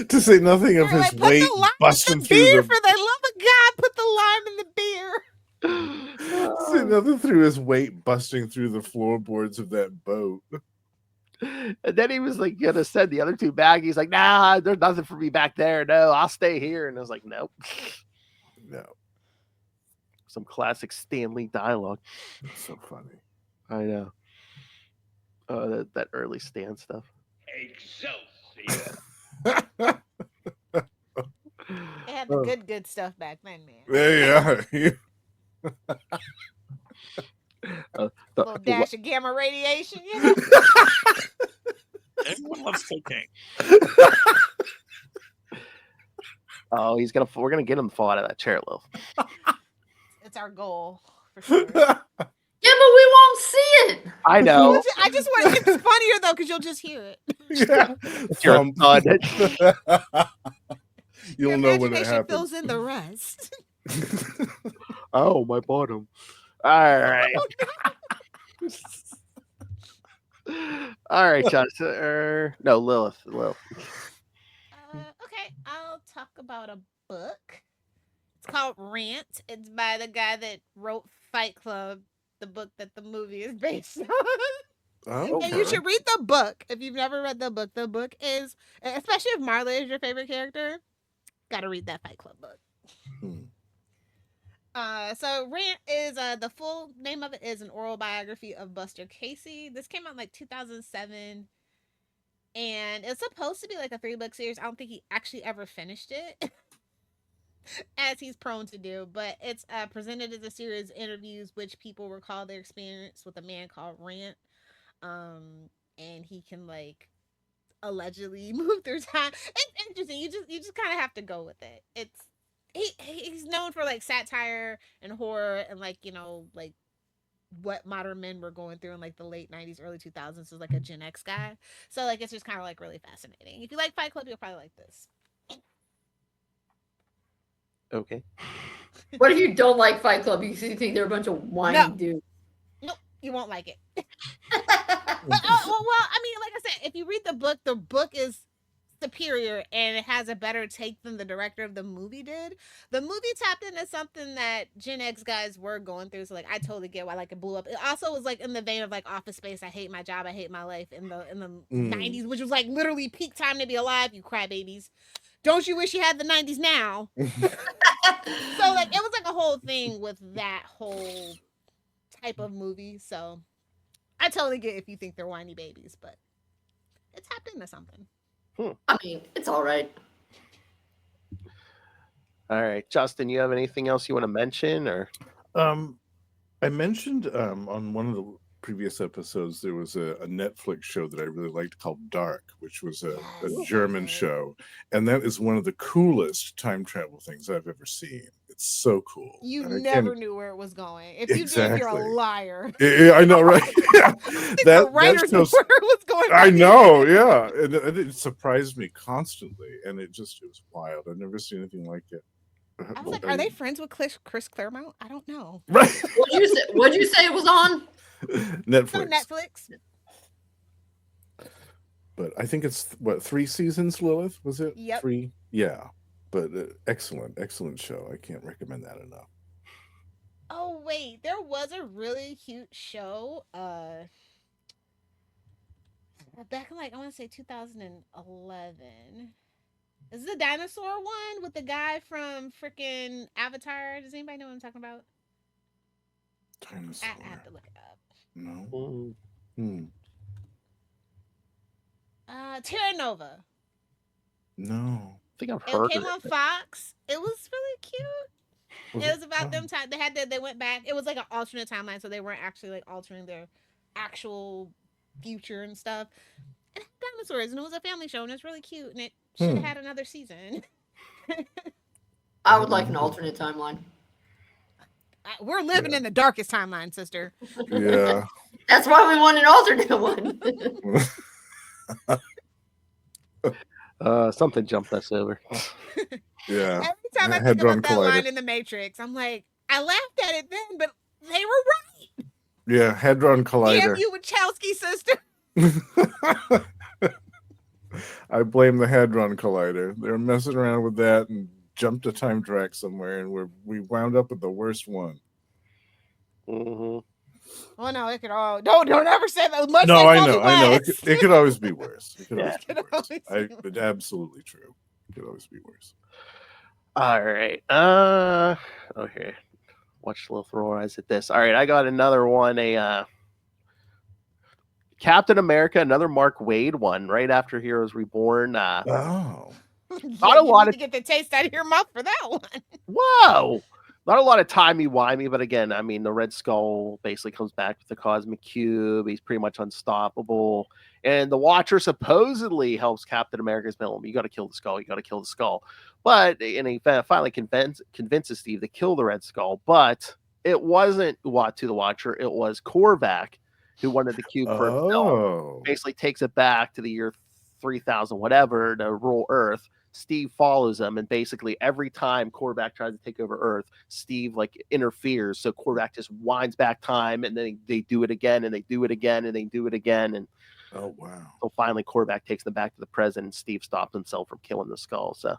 To say nothing of his weight busting through the... For the love of God, put the lime in the beer. Say nothing through his weight busting through the floorboards of that boat. And then he was like gonna send the other 2 back. He's like, nah, there's nothing for me back there. No, I'll stay here. And I was like, nope. No. Some classic Stan Lee dialogue. It's so funny. I know. Oh, that early Stan stuff. Excelsior. the good stuff back then, man. Yeah. Little dash of gamma radiation, you know. Everyone loves cocaine. Oh, we're gonna get him to fall out of that chair, Lil. It's our goal for sure. Yeah, but we won't see it. I know. I just want it's funnier though because you'll just hear it. Yeah. Your son. You'll Your know when it imagination happens. fills in the rest. Oh, my bottom. All right. All right, Justin. No, Lilith. Okay, I'll talk about a book. It's called Rant. It's by the guy that wrote Fight Club, the book that the movie is based on. Oh, And you should read the book. If you've never read the book is, especially if Marla is your favorite character, gotta read that Fight Club book. So Rant is the full name of it is an oral biography of Buster Casey. This came out in like 2007, and it's supposed to be like a 3-book series. I don't think he actually ever finished it, as he's prone to do. But it's presented as a series of interviews, which people recall their experience with a man called Rant, and he can like allegedly move through time. It's interesting. You just kind of have to go with it. It's he's known for like satire and horror and like, you know, like what modern men were going through in like the late 90s, early 2000s. So like a Gen X guy. So like it's just kind of like really fascinating. If you like Fight Club, you'll probably like this. Okay. What if you don't like Fight Club? You think they're a bunch of whiny dudes. Nope, you won't like it. But well, I mean, like I said, if you read the book is superior and it has a better take than the director of the movie did. The movie tapped into something that Gen X guys were going through, so like I totally get why like it blew up. It also was like in the vein of like Office Space, I hate my job, I hate my life in the 90s, which was like literally peak time to be alive, you crybabies. Don't you wish you had the 90s now? So like it was like a whole thing with that whole type of movie. So I totally get if you think they're whiny babies, but it tapped into something. I mean, it's all right. All right, Justin, you have anything else you want to mention, or? I mentioned on one of the previous episodes there was a Netflix show that I really liked called Dark, which was a German show, and that is one of the coolest time travel things I've ever seen. It's so cool. You never knew where it was going. If you did, you're a liar. Yeah, I know, right? Yeah. The writers knew where it was going. I know, yeah. And it surprised me constantly, and it was wild. I've never seen anything like it. I was like, are they friends with Chris Claremont? I don't know. Right. What'd you say it was on? Netflix. Netflix. But I think it's 3 seasons, Lilith, was it? Yep. 3? Yeah. But excellent show. I can't recommend that enough. Oh wait, there was a really cute show back in like I want to say 2011. Is it the dinosaur one with the guy from freaking Avatar? Does anybody know what I'm talking about? Dinosaur. I have to look it up. No. Terra Nova. No. I think I've heard it. Came on Fox. It was really cute. It was about them time. They went back. It was like an alternate timeline, so they weren't actually like altering their actual future and stuff. And it had dinosaurs, and it was a family show, and it's really cute, and it should have had another season. I would like an alternate timeline. We're living in the darkest timeline, sister. Yeah. That's why we want an alternate one. Something jumped us over. Yeah. Every time I think about that line in the Matrix, I'm like, I laughed at it then, but they were right. Yeah, Hadron Collider. Damn you, Wachowski sister. I blame the Hadron Collider. They're messing around with that and jumped a time track somewhere, and we wound up with the worst one. Mm-hmm. Oh no, it could all don't ever say that. Much no, like I know. It could always be worse. It could always be worse. It's absolutely true. It could always be worse. All right. Okay. Watch Lilith roll eyes at this. All right, I got another one. A Captain America, another Mark Waid one, right after Heroes Reborn. Oh. Not a lot need of to get the taste out of your mouth for that one. Whoa! Not a lot of timey-wimey, but again, I mean, the Red Skull basically comes back with the Cosmic Cube. He's pretty much unstoppable. And the Watcher supposedly helps Captain America's villain. You got to kill the Skull. You got to kill the Skull. But, and he finally convinces Steve to kill the Red Skull. But it wasn't Uatu the Watcher. It was Korvac who wanted the cube for himself. Basically takes it back to the year 3000, whatever, to rule Earth. Steve follows him, and basically every time Korvac tries to take over Earth, Steve like interferes. So Korvac just winds back time, and then they do it again, and they do it again, and they do it again, and oh wow! So finally, Korvac takes them back to the present, and Steve stops himself from killing the Skull. So,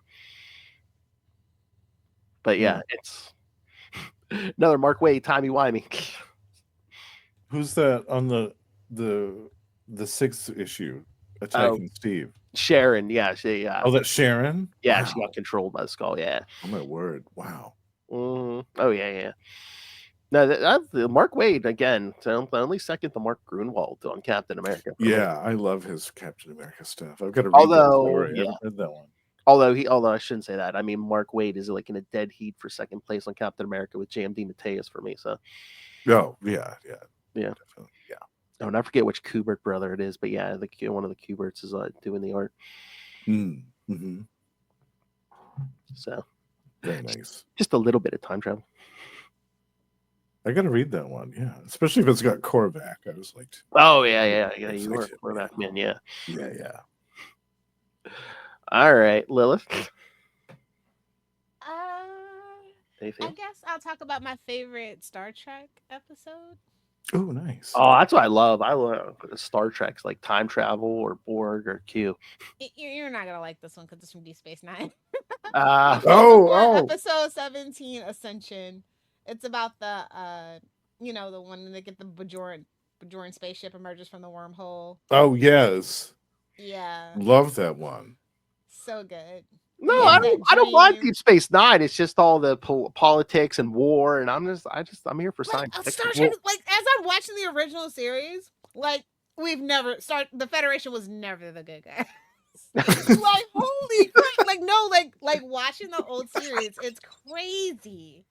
but yeah, it's another Mark Waid timey-wimey. Who's that on the 6th issue attacking Steve? Sharon, yeah, oh, that's Sharon. Yeah, wow. She got controlled by the Skull. Yeah. Oh my word! Wow. Oh yeah. No, that's the Mark Waid again. So only second to Mark Grunwald on Captain America. Yeah, I love his Captain America stuff. I've got to read that story. I haven't read that one. Although I shouldn't say that. I mean, Mark Waid is like in a dead heat for second place on Captain America with JMD Mateus for me. So. Oh yeah. Definitely. Yeah. Oh, and I forget which Kubert brother it is, but yeah, one of the Kuberts is doing the art. Mm-hmm. So very nice. Just a little bit of time travel. I got to read that one, yeah. Especially if it's got Korvac. I was like, oh yeah. You were Korvac, man, yeah. All right, Lilith. I guess I'll talk about my favorite Star Trek episode. Oh, nice. Oh, that's what I love. I love Star Trek's like time travel or Borg or Q. You're not gonna like this one because it's from Deep Space Nine. Episode 17, Ascension. It's about the the one that get the Bajoran spaceship emerges from the wormhole. Oh yes. Yeah. Love that one. So good. No, I don't mind Deep Space Nine. It's just all the politics and war, and I'm here for science fiction. Star Trek, like as I'm watching the original series, like the Federation was never the good guys. Like holy crap! Like watching the old series, it's crazy.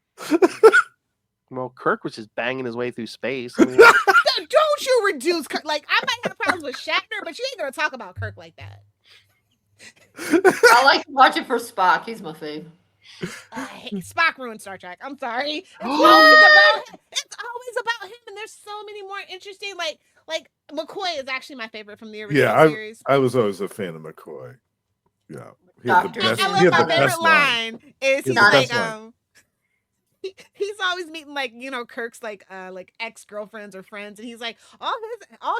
Well, Kirk was just banging his way through space. I mean, don't you reduce Kirk? Like I might have problems with Shatner, but you ain't gonna talk about Kirk like that. I like to watch it for Spock. He's my fave. Spock ruined Star Trek. I'm sorry. It's always about him, and there's so many more interesting. Like McCoy is actually my favorite from the original series. I was always a fan of McCoy. Yeah, he had the best. I love my favorite line is he's like he's always meeting like Kirk's like ex-girlfriends or friends, and he's like all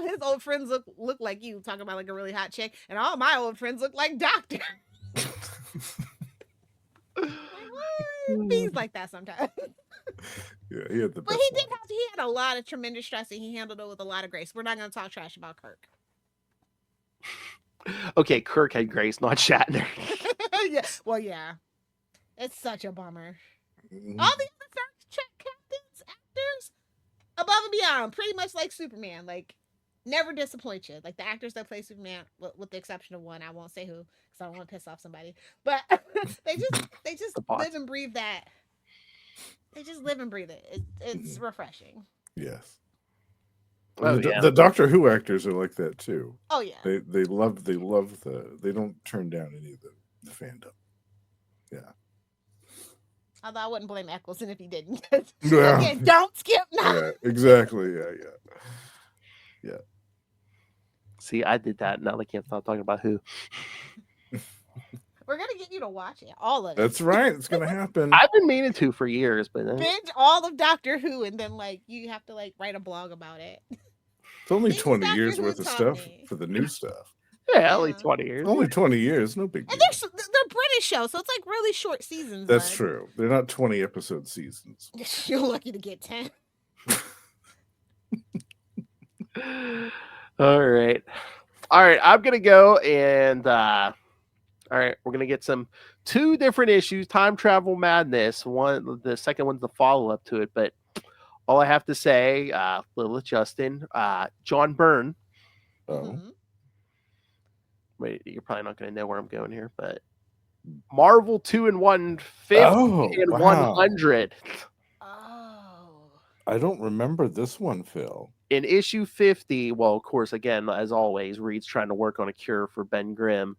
his old friends look like you, talking about like a really hot chick, and all my old friends look like doctor. Things like that sometimes. Yeah, he had the best. But he had a lot of tremendous stress, and he handled it with a lot of grace. We're not going to talk trash about Kirk. Okay, Kirk had grace, not Shatner. Yeah. It's such a bummer. Mm-hmm. All the other Star Trek actors, above and beyond, pretty much like Superman. Like, never disappoint you. Like the actors that play Superman, with the exception of one, I won't say who because I don't want to piss off somebody. But they just live and breathe that. They just live and breathe it. It's refreshing. Yes. The Doctor Who actors are like that too. Oh yeah. They love they don't turn down any of the fandom. Yeah. Although I wouldn't blame Eccleston if he didn't. Again, don't skip now. Yeah, exactly. Yeah. See, I did that. Now I can't stop talking about Who. We're gonna get you to watch it, all of it. That's right. It's gonna happen. I've been meaning to for years, but binge all of Doctor Who, and then you have to write a blog about it. It's only 20 years worth of stuff for the new stuff. Yeah, only 20 years. Only 20 years, no big deal. And they're British shows, so it's really short seasons. That's true. They're not 20 episode seasons. You're lucky to get 10. All right. I'm gonna go and all right, we're gonna get two different issues, time travel madness. The second one's the follow up to it, but all I have to say, Lilith, Justin, John Byrne. Oh. Wait, you're probably not going to know where I'm going here, but Marvel 2 and 150 and 100. Oh. I don't remember this one, Phil. In issue 50, well, of course, again, as always, Reed's trying to work on a cure for Ben Grimm.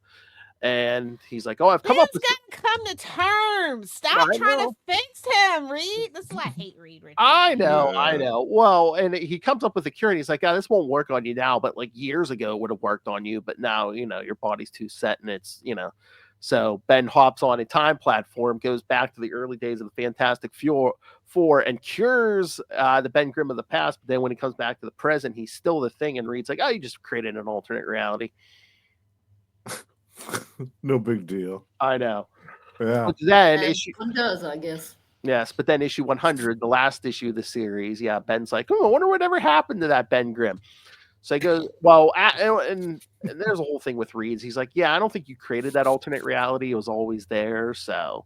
And he's like, "Oh, I've come up with." Gotta come to terms. Stop trying to fix him, Reed. This is why I hate Reed. I know. Well, and he comes up with a cure, and he's like, "This won't work on you now, but like years ago it would have worked on you. But now, your body's too set, and it's, So Ben hops on a time platform, goes back to the early days of the Fantastic Four, and cures the Ben Grimm of the past. But then when he comes back to the present, he's still the Thing, and Reed's like, "Oh, you just created an alternate reality." No big deal. I know. Yeah. But then one does, I guess. Yes, but then issue 100, the last issue of the series, Ben's like, "Oh, I wonder whatever happened to that Ben Grimm." So he goes, "Well," and there's a whole thing with Reeds. He's like, "Yeah, I don't think you created that alternate reality. It was always there." So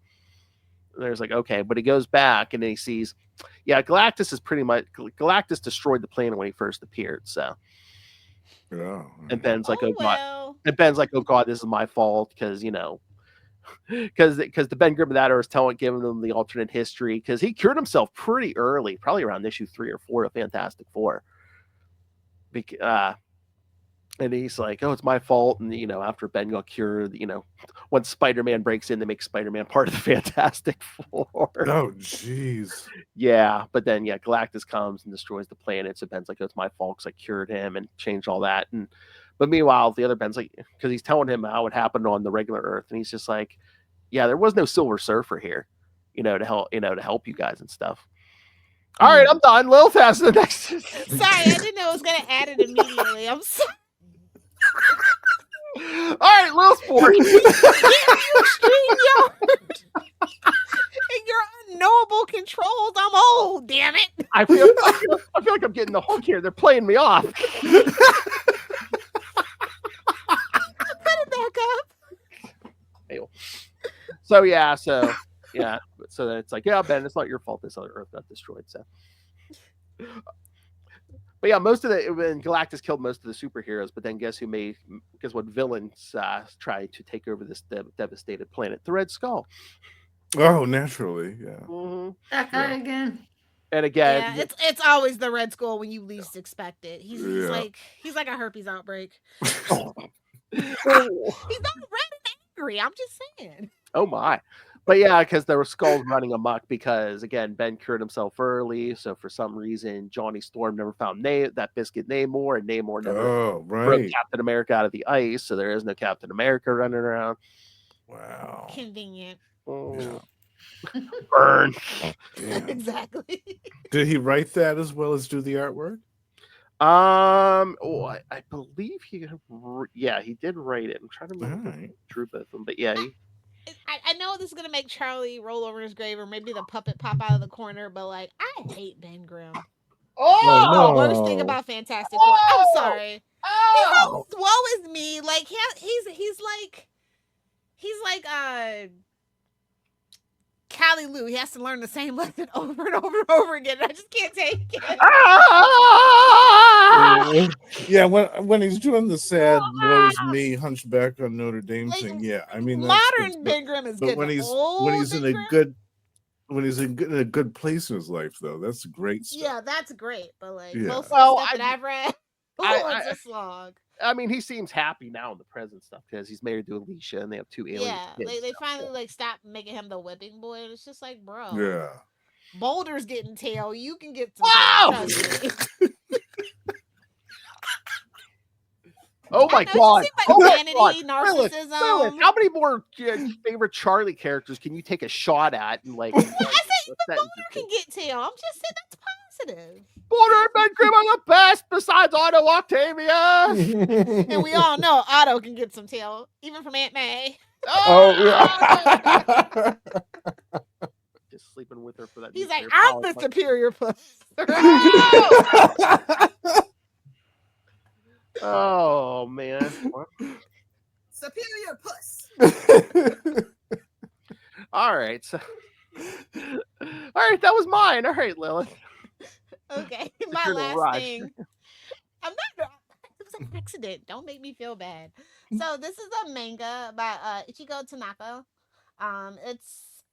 there's like, okay, but he goes back and then he sees, Galactus destroyed the planet when he first appeared. So. Yeah. And Ben's like, "Oh God!" And Ben's like, "Oh God, this is my fault because because the Ben Grimm of that era is giving them the alternate history because he cured himself pretty early, probably around issue 3 or 4 of Fantastic Four. And he's like, "Oh, it's my fault." And after Ben got cured, when Spider-Man breaks in, they make Spider-Man part of the Fantastic Four. Oh, jeez. Yeah, but then Galactus comes and destroys the planet. So Ben's like, "Oh, it's my fault because I cured him and changed all that." But meanwhile, the other Ben's like, because he's telling him how it happened on the regular Earth, and he's just like, "Yeah, there was no Silver Surfer here, to help you guys and stuff." All right, I'm done. Lilith has the next. Sorry, I didn't know I was gonna add it immediately. I'm sorry. All right, Lilith's board. And your unknowable controls. I'm old. Damn it. I feel like I'm getting the hook here. They're playing me off. Put it back up. So so then it's like, Ben, it's not your fault this other Earth got destroyed. So, but most of when Galactus killed most of the superheroes, but then guess what villains tried to take over this devastated planet? The Red Skull. Oh, naturally, yeah. Mm-hmm. That guy again. And again, it's always the Red Skull when you least expect it. He's like a herpes outbreak. He's not red and angry. I'm just saying. Oh my. But because there were skulls running amok because, again, Ben cured himself early. So for some reason, Johnny Storm never found that biscuit Namor, and Namor never broke Captain America out of the ice. So there is no Captain America running around. Wow. Convenient. Yeah. Burn. Exactly. Did he write that as well as do the artwork? I believe he did write it. I'm trying to remember if he drew both of them, but I know this is gonna make Charlie roll over in his grave, or maybe the puppet pop out of the corner, but I hate Ben Grimm. Oh, He's the worst thing about Fantastic Four. I'm sorry. Woe is me. Like he's like Callie Lou. He has to learn the same lesson over and over and over again. I just can't take it. Yeah, when he's doing the sad "woe is me" Hunchback on Notre Dame thing, I mean modern Ben Grimm is good. But when he's in a good place in his life, though, that's great stuff. Yeah, that's great. But most stuff that I've read, it's a slog. I mean, he seems happy now in the present stuff because he's married to Alicia and they have 2 alien kids. They finally stopped making him the whipping boy, and it's just like, bro. Yeah. Boulder's getting tail. You can get some. Wow! Oh my God! Humanity, narcissism. Lilith, how many more favorite Charlie characters can you take a shot at? And I said Boulder can get tail. I'm just saying that's positive. Boulder and Ben Grimm are the best besides Otto Octavius. And we all know Otto can get some tail, even from Aunt May. Yeah. Just sleeping with her for that. He's like, I'm the superior puss. Oh man. Superior puss. All right. So that was mine. All right, Lilith. Okay. My last thing. It was an accident. Don't make me feel bad. So this is a manga by Ichigo Tanaka. It's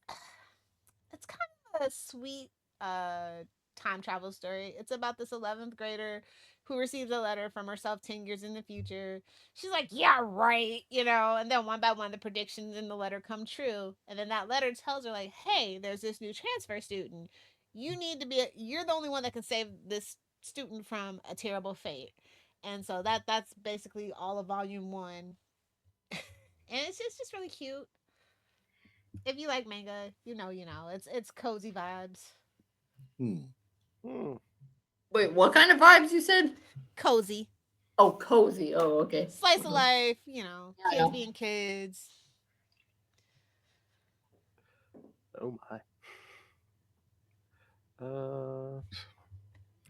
kind of a sweet time travel story. It's about this 11th grader who receives a letter from herself 10 years in the future. She's like, yeah, right, and then one by one the predictions in the letter come true. And then that letter tells her like, hey, there's this new transfer student. You're the only one that can save this student from a terrible fate. And so that's basically all of volume 1. And it's just really cute. If you like manga, you know. It's cozy vibes. Wait, what kind of vibes you said? Cozy. Oh, cozy. Oh, okay. Slice of life, kids being kids. Oh my.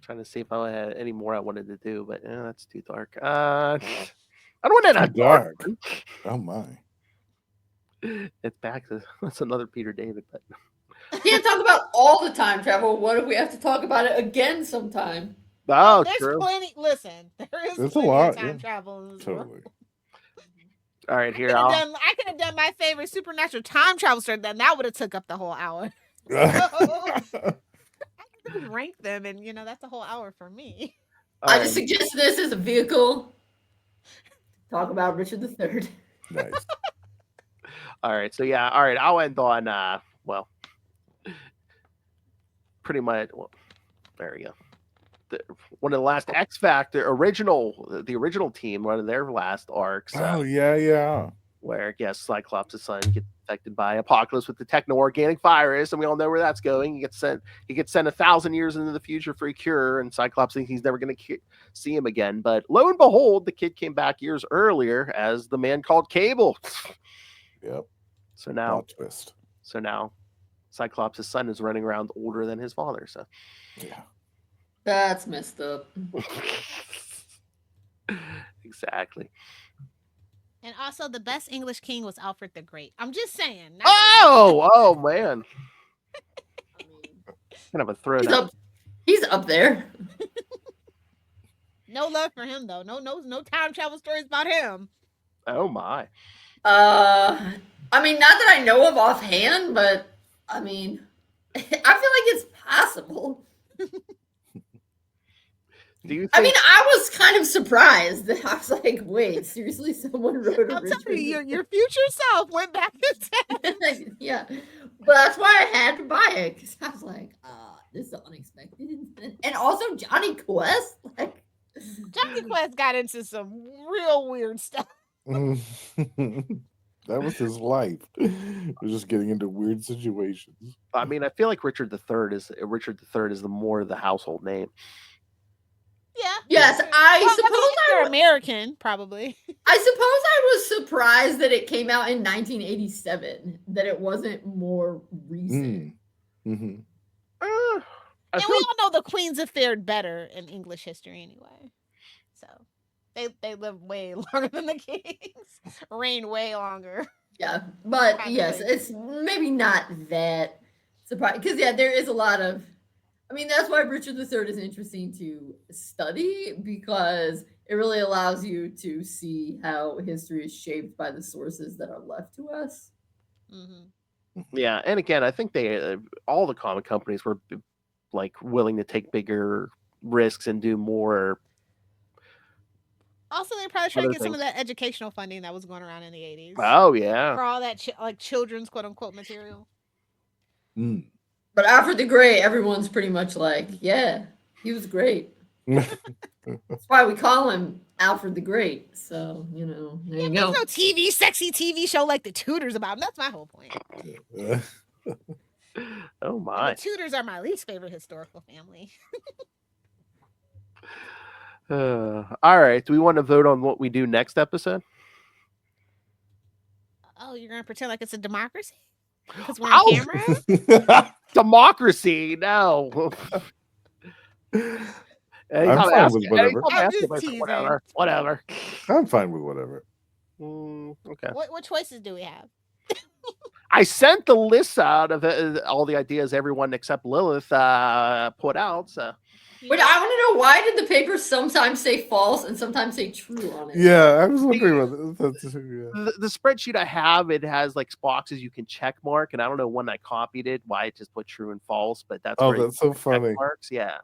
Trying to see if I had any more I wanted to do, but that's too dark. I don't want that dark. Oh my. It's back to that's another Peter David, but can't talk about all the time travel. What if we have to talk about it again sometime? Oh, there's true. plenty. Listen, there's a lot. Time travel in this Totally. world. All right, here I could have done my favorite supernatural time travel story. Then that would have took up the whole hour. I could just rank them, and that's a whole hour for me. I just suggest this as a vehicle. Talk about Richard III. Nice. All right, so yeah, all right, I'll end on pretty much. Well, there we go. One of the last X Factor the original team, one of their last arcs. Oh yeah. Where Cyclops' son gets affected by Apocalypse with the techno-organic virus, and we all know where that's going. He gets sent 1,000 years into the future for a cure, and Cyclops thinks he's never going to see him again. But lo and behold, the kid came back years earlier as the man called Cable. Yep. So now, twist. So now, Cyclops' son is running around older than his father. So yeah, that's messed up. Exactly. And also, the best English king was Alfred the Great. I'm just saying. Oh man! Kind of a throwdown. He's up there. No love for him though. No time travel stories about him. Oh my. I mean, not that I know of offhand, but I mean, I feel like it's possible. I mean, I was kind of surprised. I was like, wait, seriously, someone wrote a Richard? Telling you, your future self went back in time. Yeah, but that's why I had to buy it, because I was like, this is unexpected. And also Johnny Quest. Johnny Quest got into some real weird stuff. That was his life. We're just getting into weird situations. I mean, I feel like Richard III is the more the household name. Yeah. Yes, I suppose they're American, probably. I suppose I was surprised that it came out in 1987, that it wasn't more recent. Mm-hmm. And we all know the queens have fared better in English history anyway. So they live way longer than the kings. Reign way longer. Yeah, but yes, it's maybe not that surprising. Because there is a lot of, I mean, that's why Richard III is interesting to study, because it really allows you to see how history is shaped by the sources that are left to us. Mm-hmm. Yeah, and again, I think all the comic companies were willing to take bigger risks and do more. Also, they probably trying to get some of that educational funding that was going around in the 80s. Oh yeah, for all that children's quote unquote material. But Alfred the Great, everyone's pretty much like, yeah, he was great. That's why we call him Alfred the Great. So, there you go. There's no sexy TV show like The Tudors about him. That's my whole point. Oh my. And the Tudors are my least favorite historical family. All right. Do we want to vote on what we do next episode? Oh, you're going to pretend like it's a democracy? Because we're on camera? Democracy? No. I'm fine with whatever. Whatever. I'm fine with whatever. Okay. What choices do we have? I sent the list out of all the ideas everyone except Lilith put out. So But I want to know, why did the paper sometimes say false and sometimes say true on it? Yeah, I was wondering about that. The spreadsheet I have, it has like boxes you can check mark, and I don't know when I copied it, why it just put true and false, but that's where that's so funny. check marks. Yeah.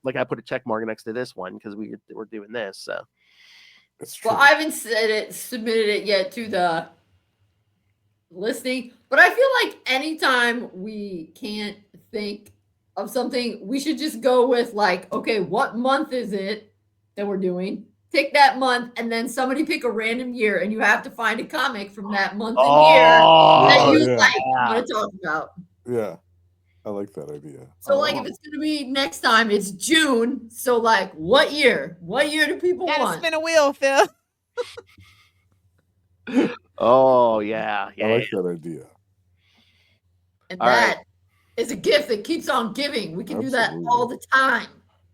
Like I put a check mark next to this one because we're doing this. So that's true. Well, I haven't submitted it yet to the listing, but I feel like anytime we can't think of something, we should just go with like, okay, what month is it that we're doing? Pick that month, and then somebody pick a random year, and you have to find a comic from that month and year that you want to talk about. Yeah, I like that idea. So, like, if it's gonna be next time, it's June. So, like, what year? What year do people want? Spin a wheel, Phil. Oh yeah, I like that idea. And that is a gift that keeps on giving. We can do that all the time.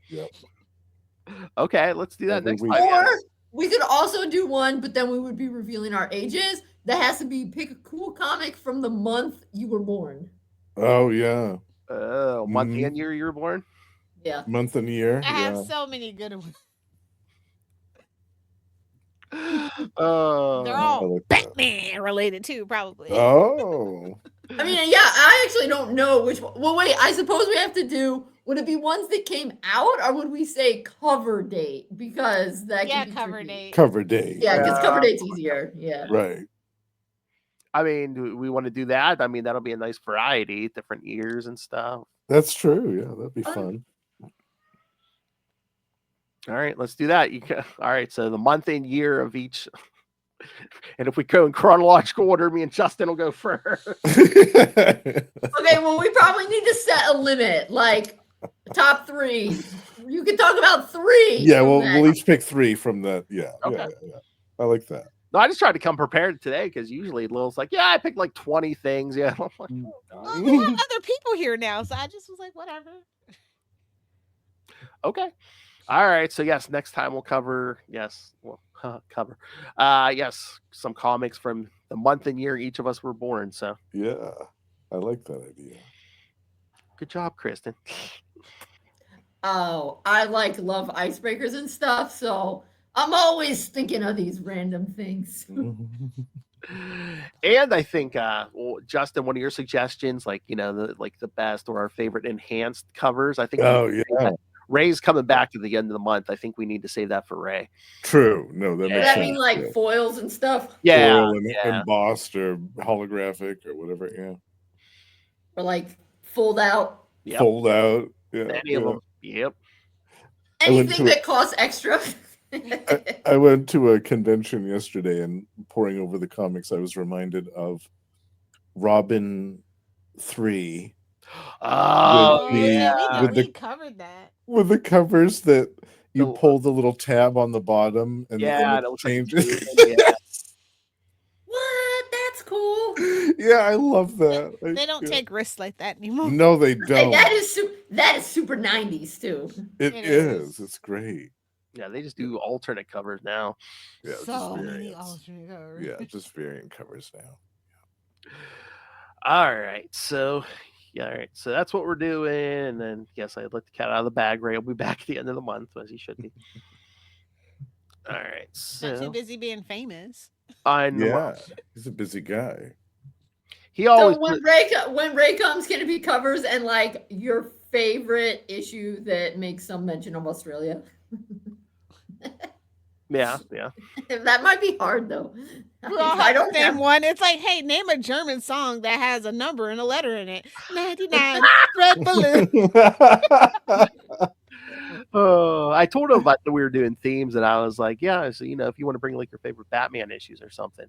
Yep. Okay, let's do that next time. Or we could also do one, but then we would be revealing our ages. That has to be pick a cool comic from the month you were born. Oh yeah. Month and year you were born. Yeah. Month and year. I have so many good ones. They're all Batman related too, probably. Oh. I mean, yeah, I actually don't know which one. Well, wait, I suppose we have to do, would it be ones that came out, or would we say cover date? Because that can be cover tricky. date. Cover date. Yeah, because cover date's easier. Yeah. Right. I mean, do we want to do that? I mean, that'll be a nice variety, different years and stuff. That's true. Yeah, that'd be fun. All right, let's do that. All right, so the month and year of each. And if we go in chronological order, me and Justin will go first. Okay, well, we probably need to set a limit, like top 3. You can talk about 3. Yeah, we'll each pick 3 from that. Yeah, okay. Yeah. I like that. No, I just tried to come prepared today because usually Lil's like, yeah, I picked like 20 things. Yeah, I'm like, well, we have other people here now, so I just was like, whatever. Okay. All right. So yes, next time we'll cover. Yes, we'll cover. Yes, some comics from the month and year each of us were born. So yeah, I like that idea. Good job, Kristen. Oh, I love icebreakers and stuff, so I'm always thinking of these random things. And I think, Justin, one of your suggestions, like the best or our favorite enhanced covers. I think. Oh yeah. Ray's coming back to the end of the month. I think we need to save that for Ray. True. No, that makes sense. I mean, like foils and stuff. Yeah, foil and embossed or holographic or whatever. Yeah. Or like fold out. Yep. Fold out. Yeah. Any of them. Yep. Anything that costs extra. I went to a convention yesterday, and pouring over the comics, I was reminded of Robin 3. Oh, we covered that. With the covers that you pull the little tab on the bottom and it changes. What? That's cool. Yeah, I love that. They don't take risks like that anymore. No, they don't. That is super 90s too. It is. It's great. Yeah, they just do alternate covers now. Yeah, so many alternate covers. Yeah, just variant covers now. All right, so that's what we're doing. And then, yes, I let the cat out of the bag. Ray will be back at the end of the month, as he should be. All right, so not too busy being famous. I know. Yeah, he's a busy guy. He always. So when Ray comes, can it be covers and like your favorite issue that makes some mention of Australia? Yeah. That might be hard though. I don't name one. It's like, hey, name a German song that has a number and a letter in it. 99 red balloon. I told him about that we were doing themes, and I was like, yeah, so if you want to bring like your favorite Batman issues or something.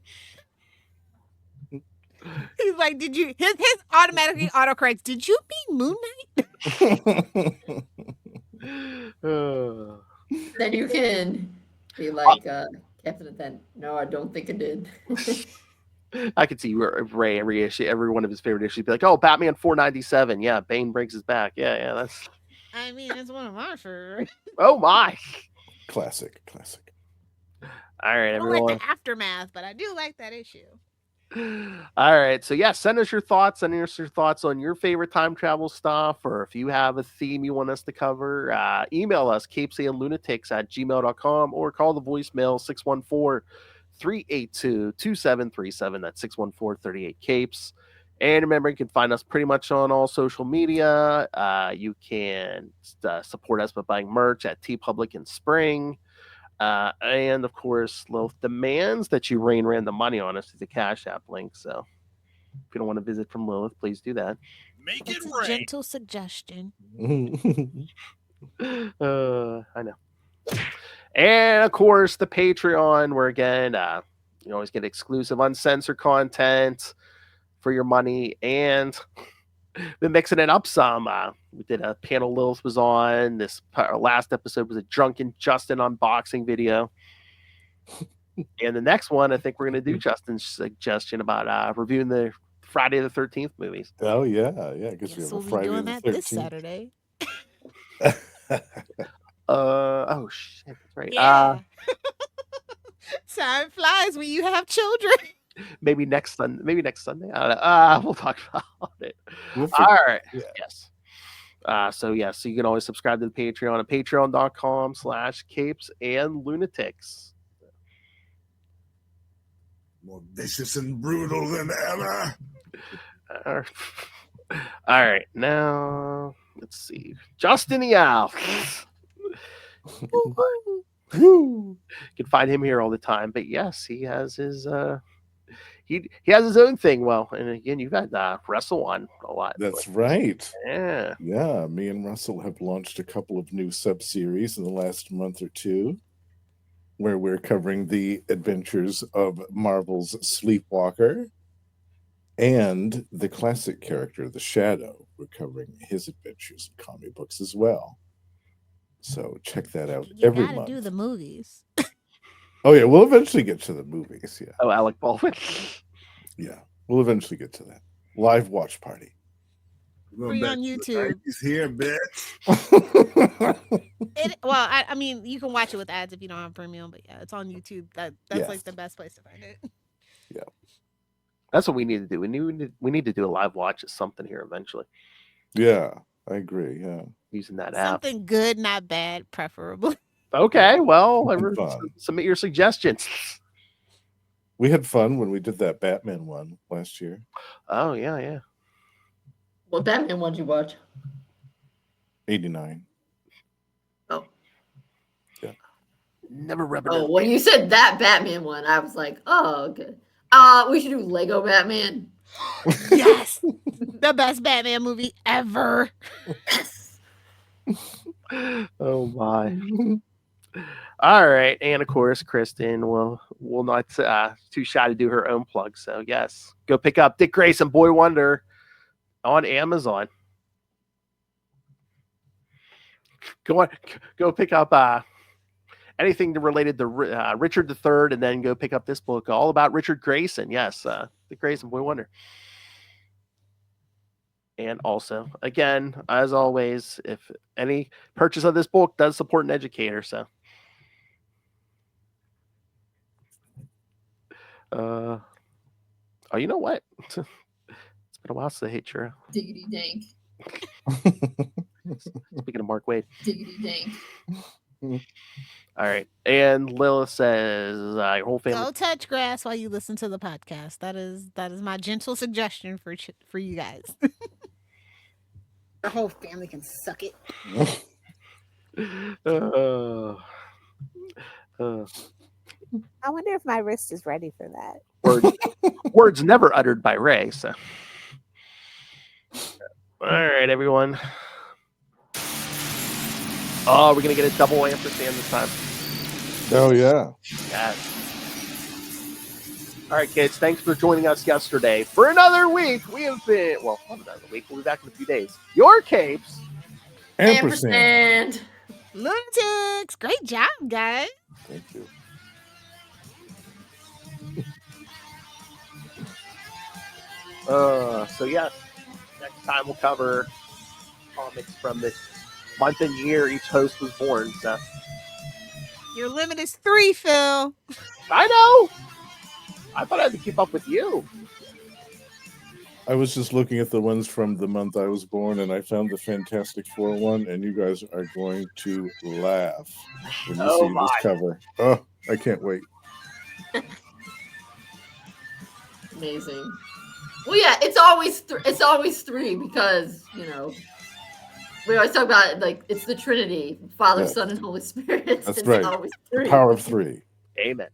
He's like, did you his automatically autocorrects, did you mean Moon Knight? Then you can be like Captain Then. No, I don't think I did. I could see Ray every issue, every one of his favorite issues, be like, "Oh, Batman 497, yeah, Bane breaks his back, yeah, that's." I mean, it's one of my favorites. Oh my! Classic. All right, everyone. I like the aftermath, but I do like that issue. All right. So yeah, send us your thoughts. Send us your thoughts on your favorite time travel stuff, or if you have a theme you want us to cover, email us CapesandLunatics@gmail.com or call the voicemail 614-382-2737. That's 614-38-CAPES. And remember, you can find us pretty much on all social media. You can support us by buying merch at TeePublic in Spring. And of course, Lilith demands that you rain random money on us through the Cash App link. So if you don't want to visit from Lilith, please do that. Make it a gentle suggestion. I know. And of course, the Patreon, where again, you always get exclusive uncensored content for your money, and been mixing it up some. We did a panel Lilith was on. This last episode was a drunken Justin unboxing video. And the next one, I think we're going to do Justin's suggestion about reviewing the Friday the 13th movies. Oh, yeah. Because we have we'll a Friday be doing the that 13th. this Saturday. Oh, shit. That's right. Yeah. Time flies when you have children. Maybe next Sunday. I don't know. We'll talk about it. All right. Yeah. Yes. So you can always subscribe to the Patreon at patreon.com/CapesandLunatics. More vicious and brutal than ever. All right. Now, let's see. Justin Yao. You can find him here all the time. But yes, he has his he has his own thing. Well, and again, you've had Russell on a lot. That's right. Yeah. Yeah, me and Russell have launched a couple of new sub-series in the last month or two, where we're covering the adventures of Marvel's Sleepwalker and the classic character, the Shadow. We're covering his adventures in comic books as well. So check that out every month. Do the movies. Oh, yeah, we'll eventually get to the movies, yeah. Oh, Alec Baldwin. Yeah, we'll eventually get to that. Live watch party. Free on YouTube. He's here, bitch. I mean, you can watch it with ads if you don't have premium, but yeah, it's on YouTube. That's like the best place to find it. Yeah, that's what we need to do. We need to do a live watch of something here eventually. Yeah, I agree. Yeah, using that app. Something good, not bad, preferable. Okay, well, submit your suggestions. We had fun when we did that Batman one last year. Oh yeah. What Batman one did you watch? 89. Oh. Yeah. Never rubbing. Oh, when you said that Batman one, I was like, oh, okay. We should do Lego Batman. Yes. The best Batman movie ever. Yes. Oh my. All right, and of course, Kristen will not too shy to do her own plug. So yes, go pick up Dick Grayson Boy Wonder on Amazon. Go pick up anything related to Richard III, and then go pick up this book all about Richard Grayson. Yes, Dick Grayson Boy Wonder. And also, again, as always, if any purchase of this book does support an educator, so. Oh, you know what? It's been a while since I hit churro. Diggity dank. Speaking of Mark Waid. Diggity dank. All right. And Lilith says your whole family. Go touch grass while you listen to the podcast. That is my gentle suggestion for you guys. Our whole family can suck it. I wonder if my wrist is ready for that. Words never uttered by Ray. So, all right, everyone. Oh, we're gonna get a double ampersand this time. Oh yeah. Yes. All right, kids. Thanks for joining us yesterday for another week. We have been not another week. We'll be back in a few days. Your Capes. Ampersand. Lunatics. Great job, guys. Thank you. So yes, next time we'll cover comics from this month and year each host was born. So your limit is 3, Phil. I know. I thought I had to keep up with you. I was just looking at the ones from the month I was born, and I found the Fantastic Four one, and you guys are going to laugh when you see this cover. Oh, I can't wait. Amazing. Well, yeah, it's always three because we always talk about it, like it's the Trinity, Father, Son, and Holy Spirit. That's it's right. Always three. The power of three. Amen.